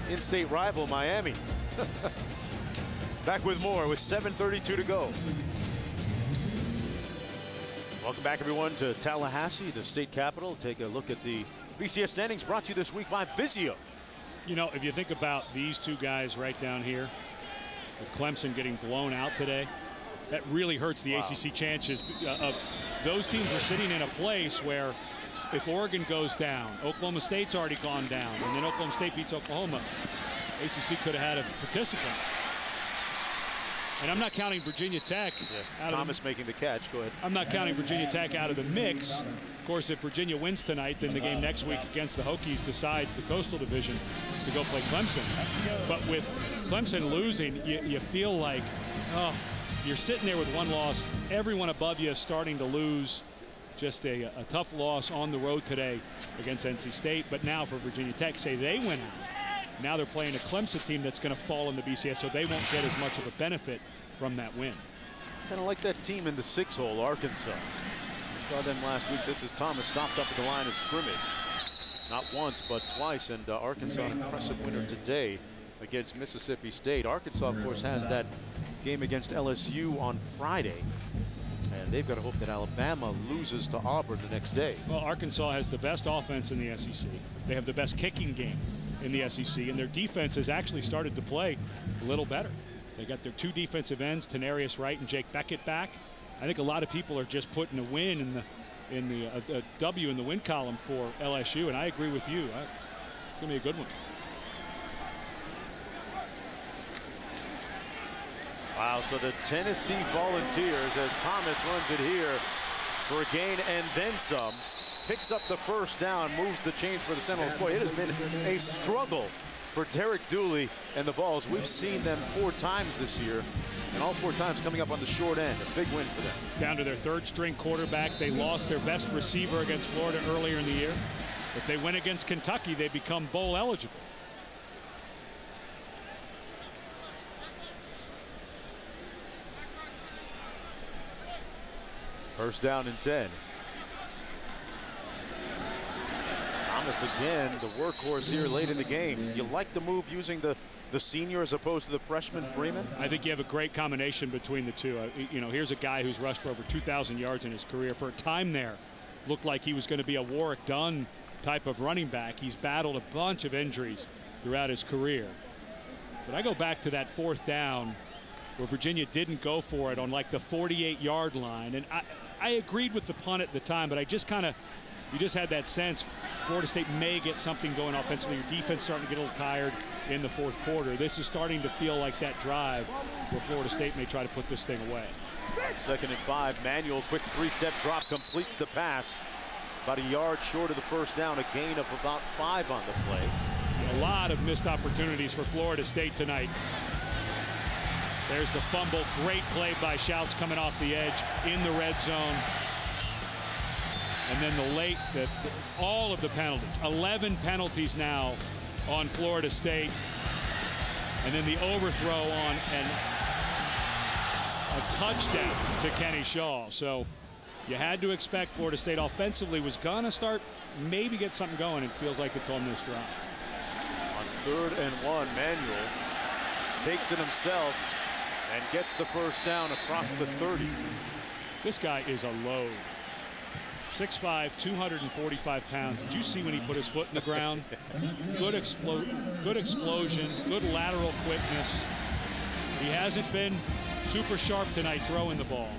in-state rival, Miami. Back with more with 7:32 to go. Welcome back, everyone, to Tallahassee, the state capital. Take a look at the BCS standings brought to you this week by Vizio. You know, if you think about these two guys right down here, with Clemson getting blown out today, that really hurts the ACC chances of those teams are sitting in a place where if Oregon goes down, Oklahoma State's already gone down, and then Oklahoma State beats Oklahoma, ACC could have had a participant. And I'm not counting Virginia Tech. Yeah, Thomas making the catch. Go ahead. I'm not counting Virginia Tech out of the mix. Of course, if Virginia wins tonight, then the game next week against the Hokies decides the Coastal Division to go play Clemson. But with Clemson losing, you feel like, oh, you're sitting there with one loss. Everyone above you is starting to lose. Just a tough loss on the road today against NC State. But now for Virginia Tech, say they win out. Now they're playing a Clemson team that's going to fall in the BCS, so they won't get as much of a benefit from that win. Kind of like that team in the 6-hole, Arkansas. We saw them last week. This is Thomas stopped up at the line of scrimmage. Not once, but twice, and Arkansas an impressive winner today against Mississippi State. Arkansas, of course, has that game against LSU on Friday, and they've got to hope that Alabama loses to Auburn the next day. Well, Arkansas has the best offense in the SEC. They have the best kicking game in the SEC, and their defense has actually started to play a little better. They got their 2 defensive ends, Tenarius Wright and Jake Beckett, back. I think a lot of people are just putting a win in the W in the win column for LSU, and I agree with you. It's going to be a good one. Wow, so the Tennessee Volunteers, as Thomas runs it here for a gain and then some, picks up the first down, moves the chains for the Seminoles. Boy, it has been a struggle for Derek Dooley and the Vols. We've seen them 4 times this year, and all 4 times coming up on the short end. A big win for them. Down to their 3rd-string quarterback. They lost their best receiver against Florida earlier in the year. If they win against Kentucky, they become bowl eligible. First down and 10. Thomas again, the workhorse here late in the game. You like the move using the senior as opposed to the freshman Freeman? I think you have a great combination between the two. You know, here's a guy who's rushed for over 2,000 yards in his career. For a time there, looked like he was going to be a Warwick Dunn type of running back. He's battled a bunch of injuries throughout his career. But I go back to that 4th down where Virginia didn't go for it on like the 48-yard line. And I agreed with the punt at the time, but I just kind of, you just had that sense Florida State may get something going offensively. Your defense starting to get a little tired in the 4th quarter. This is starting to feel like that drive where Florida State may try to put this thing away. 2nd and 5. Manuel, quick 3-step drop, completes the pass. About a yard short of the first down, a gain of about 5 on the play. A lot of missed opportunities for Florida State tonight. There's the fumble. Great play by Shouts coming off the edge in the red zone. And then all of the penalties. 11 penalties now on Florida State. And then the overthrow on a touchdown to Kenny Shaw. So you had to expect Florida State offensively was going to start, maybe get something going. It feels like it's on this drive. On 3rd and 1. Manuel takes it himself and gets the first down across the 30. This guy is a load. 6'5", 245 pounds. Did you see when he put his foot in the ground? Good explosion, good lateral quickness. He hasn't been super sharp tonight throwing the ball.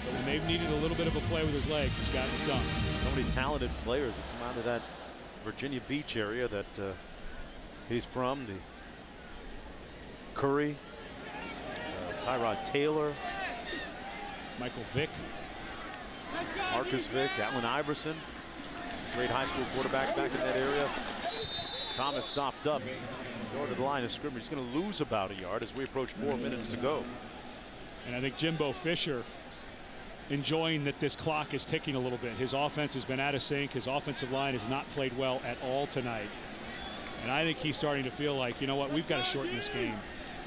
But when they've needed a little bit of a play with his legs, he's gotten it done. So many talented players have come out of that Virginia Beach area that he's from. The Curry, Tyrod Taylor, Michael Vick, Marcus Vick, Allen Iverson, great high school quarterback back in that area. Thomas stopped up short of the line of scrimmage. He's going to lose about a yard as we approach 4 minutes to go. And I think Jimbo Fisher enjoying that this clock is ticking a little bit. His offense has been out of sync. His offensive line has not played well at all tonight. And I think he's starting to feel like, you know what, we've got to shorten this game.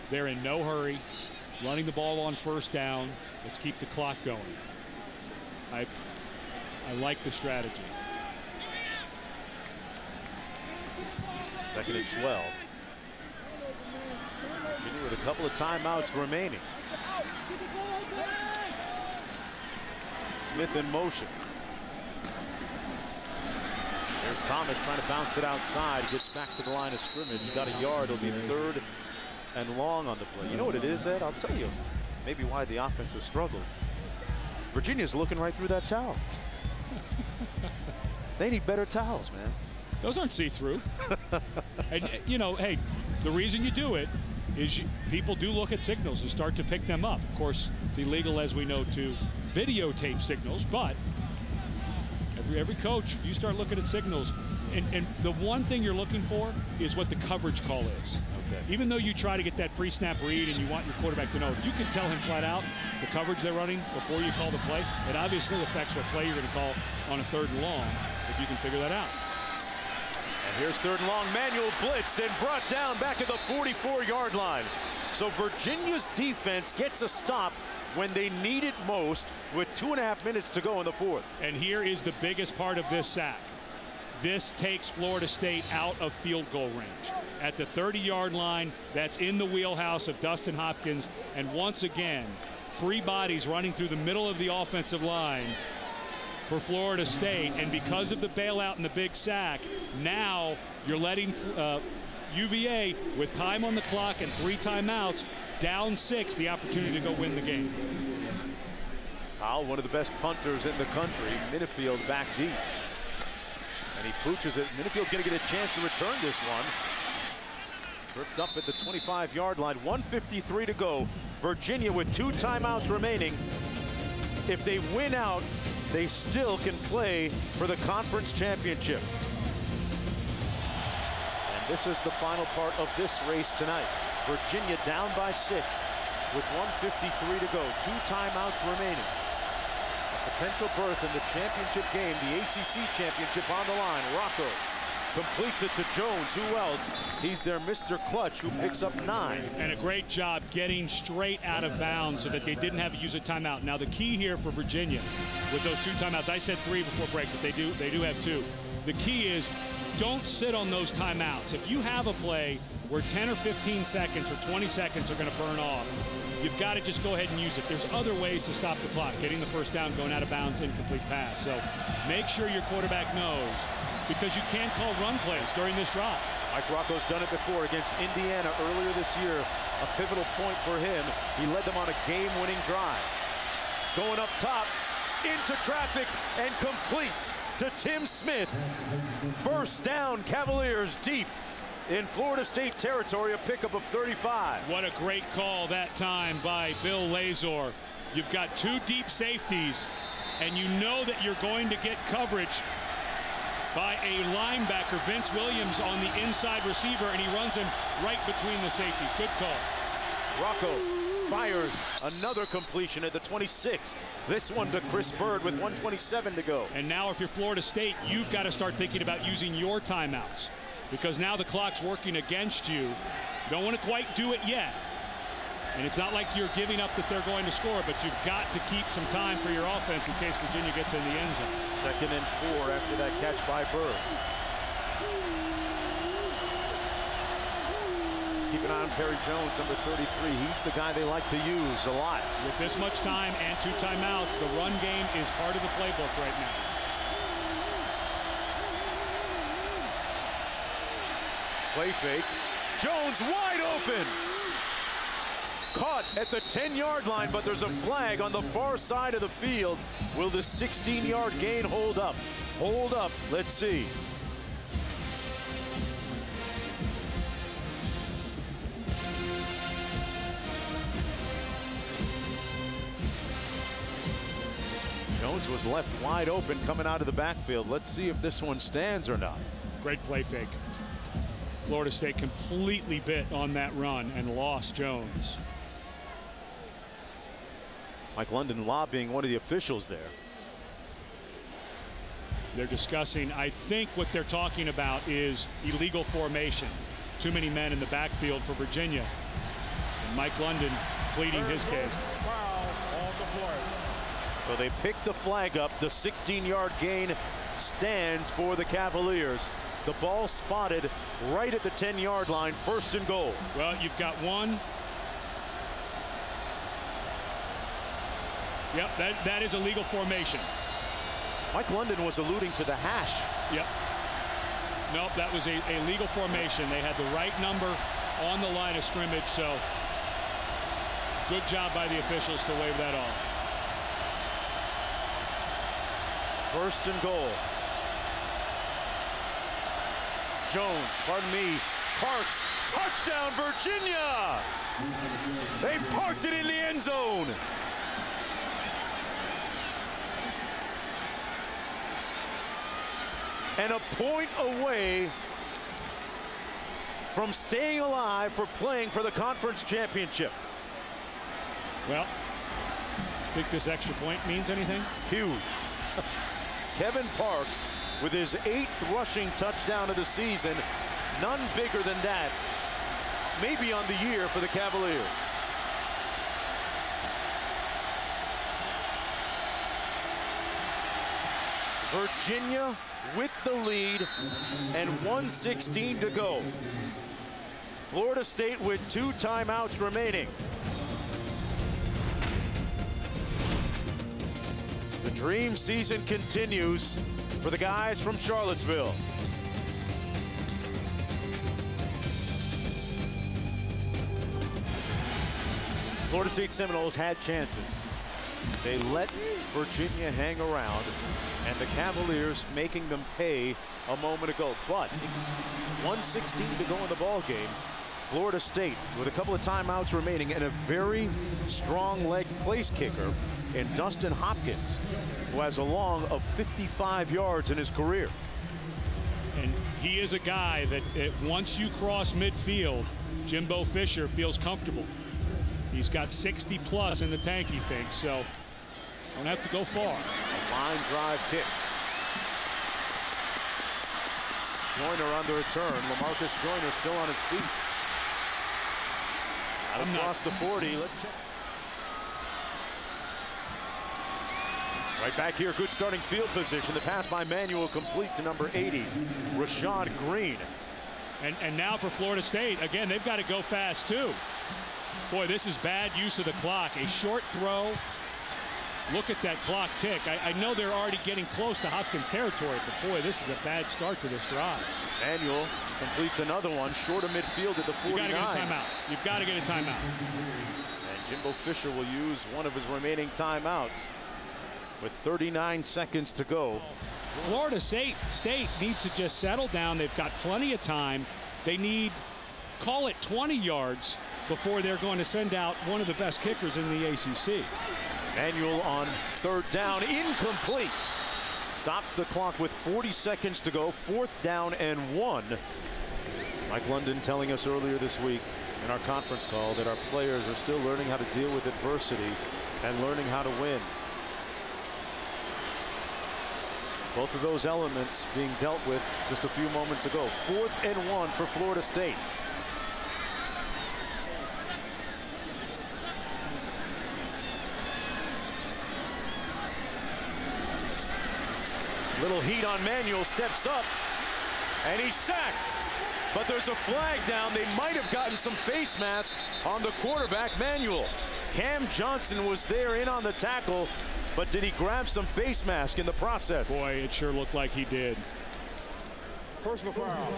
They're in no hurry, running the ball on first down. Let's keep the clock going. I like the strategy. 2nd and 12. Virginia with a couple of timeouts remaining. Smith in motion. There's Thomas trying to bounce it outside. He gets back to the line of scrimmage. Got a yard. It'll be 3rd and long on the play. You know what it is, Ed? I'll tell you maybe why the offense has struggled. Virginia's looking right through that towel. They need better towels, man. Those aren't see-through. And, you know, hey, the reason you do it is people do look at signals and start to pick them up. Of course, it's illegal, as we know, to videotape signals, but every coach, you start looking at signals, and the one thing you're looking for is what the coverage call is. Okay. Even though you try to get that pre-snap read and you want your quarterback to know, you can tell him flat out the coverage they're running before you call the play. It obviously affects what play you're going to call on a 3rd and long if you can figure that out. And here's 3rd and long. Manuel blitz and brought down back at the 44-yard line. So Virginia's defense gets a stop when they need it most with 2.5 minutes to go in the 4th. And here is the biggest part of this sack. This takes Florida State out of field goal range. At the 30-yard line, that's in the wheelhouse of Dustin Hopkins. And once again, free bodies running through the middle of the offensive line for Florida State. And because of the bailout and the big sack, now you're letting UVA, with time on the clock and 3 timeouts, down 6, the opportunity to go win the game. Powell, one of the best punters in the country. Minifield back deep. And he pooches it. Minifield's going to get a chance to return this one. Tripped up at the 25-yard line. 1:53 to go. Virginia with 2 timeouts remaining. If they win out, they still can play for the conference championship. And this is the final part of this race tonight. Virginia down by 6 with 1:53 to go. 2 timeouts remaining. A potential berth in the championship game, the ACC championship on the line. Rocca completes it to Jones. Who else? He's their Mr. Clutch, who picks up 9. And a great job getting straight out of bounds so that they didn't have to use a timeout. Now the key here for Virginia with those 2 timeouts, I said 3 before break, but they do have 2. The key is don't sit on those timeouts. If you have a play where 10 or 15 seconds or 20 seconds are going to burn off, you've got to just go ahead and use it. There's other ways to stop the clock. Getting the first down, going out of bounds, incomplete pass. So make sure your quarterback knows, because you can't call run plays during this drive. Mike Rocco's done it before against Indiana earlier this year. A pivotal point for him. He led them on a game-winning drive. Going up top, into traffic, and complete to Tim Smith. First down, Cavaliers deep in Florida State territory, a pickup of 35. What a great call that time by Bill Lazor. You've got 2 deep safeties, and you know that you're going to get coverage by a linebacker, Vince Williams, on the inside receiver, and he runs him right between the safeties. Good call. Rocco fires another completion at the 26. This one to Chris Bird with 1:27 to go. And now if you're Florida State, you've got to start thinking about using your timeouts, because now the clock's working against you. You don't want to quite do it yet. And it's not like you're giving up that they're going to score, but you've got to keep some time for your offense in case Virginia gets in the end zone. 2nd and 4 after that catch by Bird. Keep an eye on Perry Jones, number 33. He's the guy they like to use a lot. With this much time and 2 timeouts, the run game is part of the playbook right now. Play fake. Jones wide open. Caught at the 10-yard line, but there's a flag on the far side of the field. Will the 16-yard gain hold up? Hold up. Let's see. Jones was left wide open coming out of the backfield. Let's see if this one stands or not. Great play fake. Florida State completely bit on that run and lost Jones. Mike London lobbying one of the officials there. They're discussing, I think what they're talking about is illegal formation. Too many men in the backfield for Virginia. And Mike London pleading his case. Foul on the play. So they pick the flag up. The 16-yard gain stands for the Cavaliers. The ball spotted right at the 10-yard line, 1st and goal. Well, you've got one. Yep, that is a legal formation. Mike London was alluding to the hash. Yep. Nope, that was a legal formation. They had the right number on the line of scrimmage, so good job by the officials to wave that off. 1st and goal. Jones, pardon me, Parks, touchdown Virginia! They parked it in the end zone. And a point away from staying alive for playing for the conference championship. Well, think this extra point means anything? Huge. Kevin Parks with his 8th rushing touchdown of the season. None bigger than that. Maybe on the year for the Cavaliers. Virginia with the lead and 1:16 to go. Florida State with 2 timeouts remaining. The dream season continues for the guys from Charlottesville. Florida State Seminoles had chances. They let Virginia hang around, and the Cavaliers making them pay a moment ago. But 1:16 to go in the ball game. Florida State with a couple of timeouts remaining and a very strong leg place kicker in Dustin Hopkins, who has a long of 55 yards in his career. And he is a guy that once you cross midfield, Jimbo Fisher feels comfortable. He's got 60 plus in the tank, he thinks, so don't have to go far. A line drive kick. Joyner on the return. LaMarcus Joyner still on his feet. Across the 40. Let's check. Right back here, good starting field position. The pass by Manuel complete to number 80, Rashad Green. And now for Florida State, again, they've got to go fast too. Boy, this is bad use of the clock. A short throw. Look at that clock tick. I know they're already getting close to Hopkins territory, but boy, this is a bad start to this drive. Manuel completes another one, short of midfield at the 49. You've got to get a timeout. You've got to get a timeout. And Jimbo Fisher will use one of his remaining timeouts with 39 seconds to go. Florida State needs to just settle down. They've got plenty of time. They need, call it 20 yards before they're going to send out one of the best kickers in the ACC. Manuel on 3rd down, incomplete. Stops the clock with 40 seconds to go. 4th down and 1. Mike London telling us earlier this week in our conference call that our players are still learning how to deal with adversity and learning how to win. Both of those elements being dealt with just a few moments ago. 4th and 1 for Florida State. Little heat on Manuel, steps up. And he's sacked. But there's a flag down. They might have gotten some face mask on the quarterback, Manuel. Cam Johnson was there in on the tackle, but did he grab some face mask in the process? Boy, it sure looked like he did. Personal foul.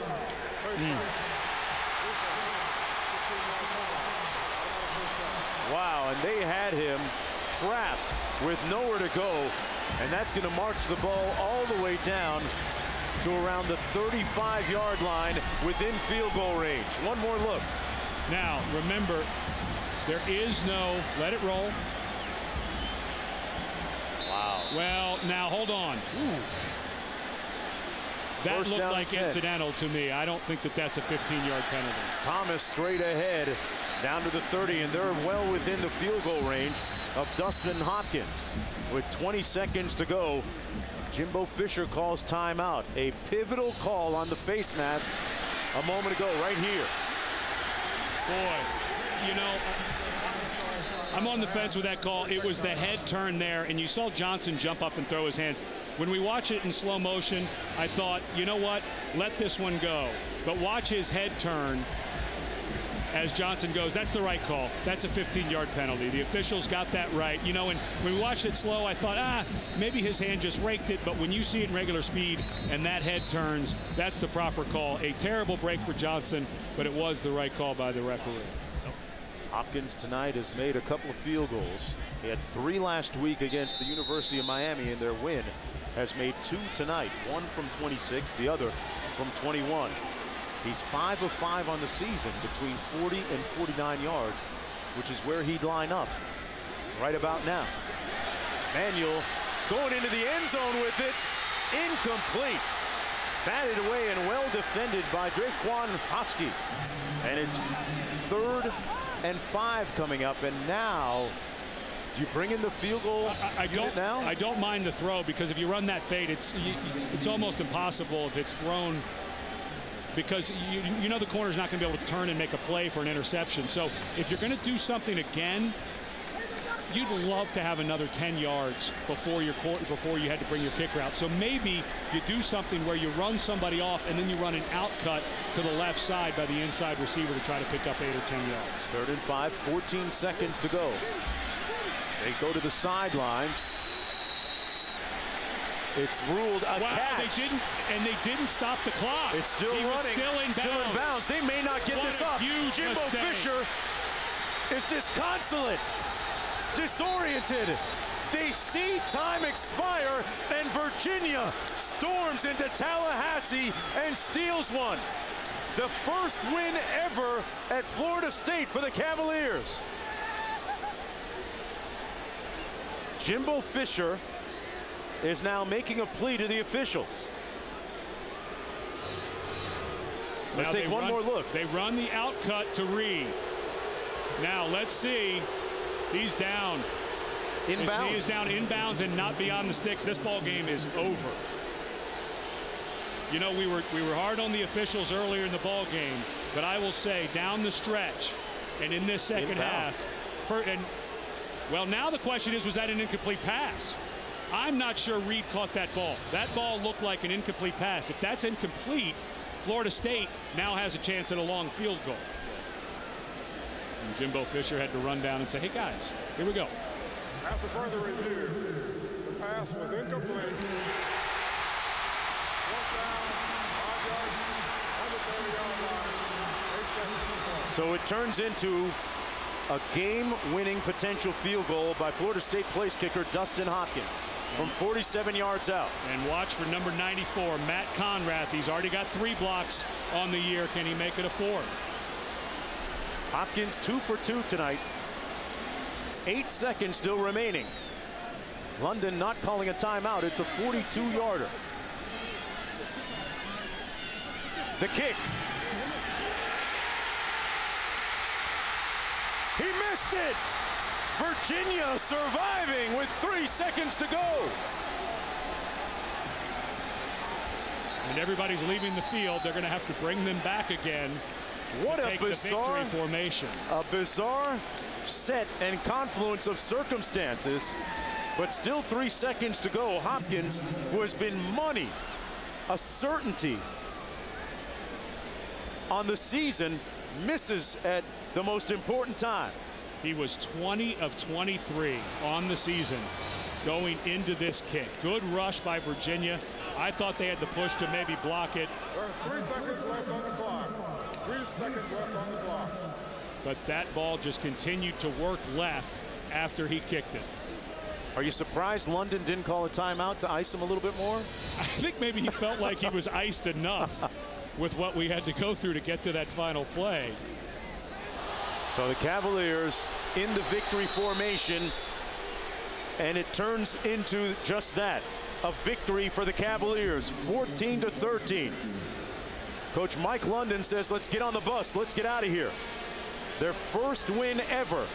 Wow, and they had him trapped with nowhere to go, and that's going to march the ball all the way down to around the 35-yard line within field goal range. One more look. Now, remember, there is no let it roll. Wow. Well, now hold on. Ooh. That First looked down like 10. incidental to me. I don't think that that's a 15-yard penalty. Thomas straight ahead down to the 30, and they're well within the field goal range of Dustin Hopkins. With 20 seconds to go, Jimbo Fisher calls timeout. A pivotal call on the face mask a moment ago right here. Boy, you know, I'm on the fence with that call. It was the head turn there, and you saw Johnson jump up and throw his hands. When we watch it in slow motion, I thought, you know what, let this one go. But watch his head turn as Johnson goes. That's the right call. That's a 15-yard penalty. The officials got that right. You know, and when we watched it slow, I thought, maybe his hand just raked it. But when you see it in regular speed and that head turns, that's the proper call. A terrible break for Johnson, but it was the right call by the referee. Hopkins tonight has made a couple of field goals. He had 3 last week against the University of Miami in their win. Has made 2 tonight, 1 from 26, the other from 21. He's 5 of 5 on the season between 40 and 49 yards, which is where he'd line up right about now. Manuel going into the end zone with it. Incomplete. Batted away and well defended by Draquan Hosky. And it's 3rd and 5 coming up, and now do you bring in the field goal unit now? I don't mind the throw, because if you run that fade, it's almost impossible if it's thrown, because you know the corner's not going to be able to turn and make a play for an interception. So if you're going to do something again, you'd love to have another 10 yards before you had to bring your kicker out. So maybe you do something where you run somebody off and then you run an out cut to the left side by the inside receiver to try to pick up 8 or 10 yards. 3rd and 5, 14 seconds to go. They go to the sidelines. It's ruled a catch. They didn't stop the clock. It's still running. Still in bounds. They may not get this off. Jimbo Fisher is disconsolate, disoriented. They see time expire, and Virginia storms into Tallahassee and steals one. The first win ever at Florida State for the Cavaliers. Jimbo Fisher is now making a plea to the officials. Let's take one more look. They run the out cut to Reed. Now let's see. He's down. Inbounds. He is down inbounds and not beyond the sticks. This ball game is over. You know, we were hard on the officials earlier in the ball game, but I will say down the stretch and in this second half, well, now the question is, was that an incomplete pass? I'm not sure Reed caught that ball. That ball looked like an incomplete pass. If that's incomplete, Florida State now has a chance at a long field goal. And Jimbo Fisher had to run down and say, hey, guys, here we go. After further review, the pass was incomplete. 4th down, 5 yards, on the 30-yard line. 8 seconds to go. So it turns into a game-winning potential field goal by Florida State place kicker Dustin Hopkins from 47 yards out. And watch for number 94, Matt Conrath. He's already got 3 blocks on the year. Can he make it a 4th? Hopkins 2 for 2 tonight. 8 seconds still remaining. London not calling a timeout. It's a 42-yarder. The kick. He missed it. Virginia surviving with 3 seconds to go. And everybody's leaving the field. They're going to have to bring them back again. What to a take bizarre the victory formation. A bizarre set and confluence of circumstances, but still 3 seconds to go. Hopkins, who has been money, a certainty on the season misses at the most important time. He was 20 of 23 on the season going into this kick. Good rush by Virginia. I thought they had the push to maybe block it. There are 3 seconds left on the clock. 3 seconds left on the clock. But that ball just continued to work left after he kicked it. Are you surprised London didn't call a timeout to ice him a little bit more? I think maybe he felt like he was iced enough with what we had to go through to get to that final play. So the Cavaliers in the victory formation, and it turns into just that, a victory for the Cavaliers, 14-13. Coach Mike London says, let's get on the bus, let's get out of here. Their first win ever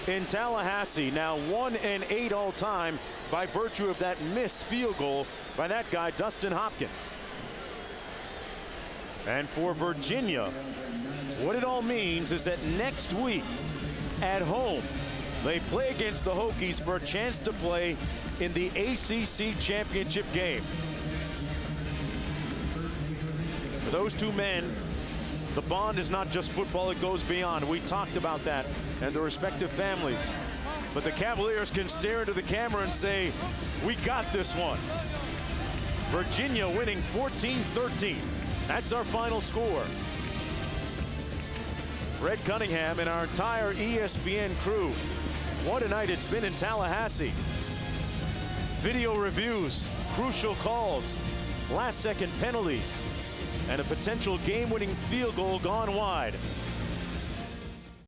in Tallahassee, now 1-8 all time by virtue of that missed field goal by that guy Dustin Hopkins. And for Virginia, what it all means is that next week at home they play against the Hokies for a chance to play in the ACC championship game. For those two men, the bond is not just football, it goes beyond. We talked about that and their respective families. But the Cavaliers can stare into the camera and say, we got this one. Virginia winning 14-13. That's our final score. Fred Cunningham and our entire ESPN crew. What a night it's been in Tallahassee. Video reviews, crucial calls, last-second penalties, and a potential game-winning field goal gone wide.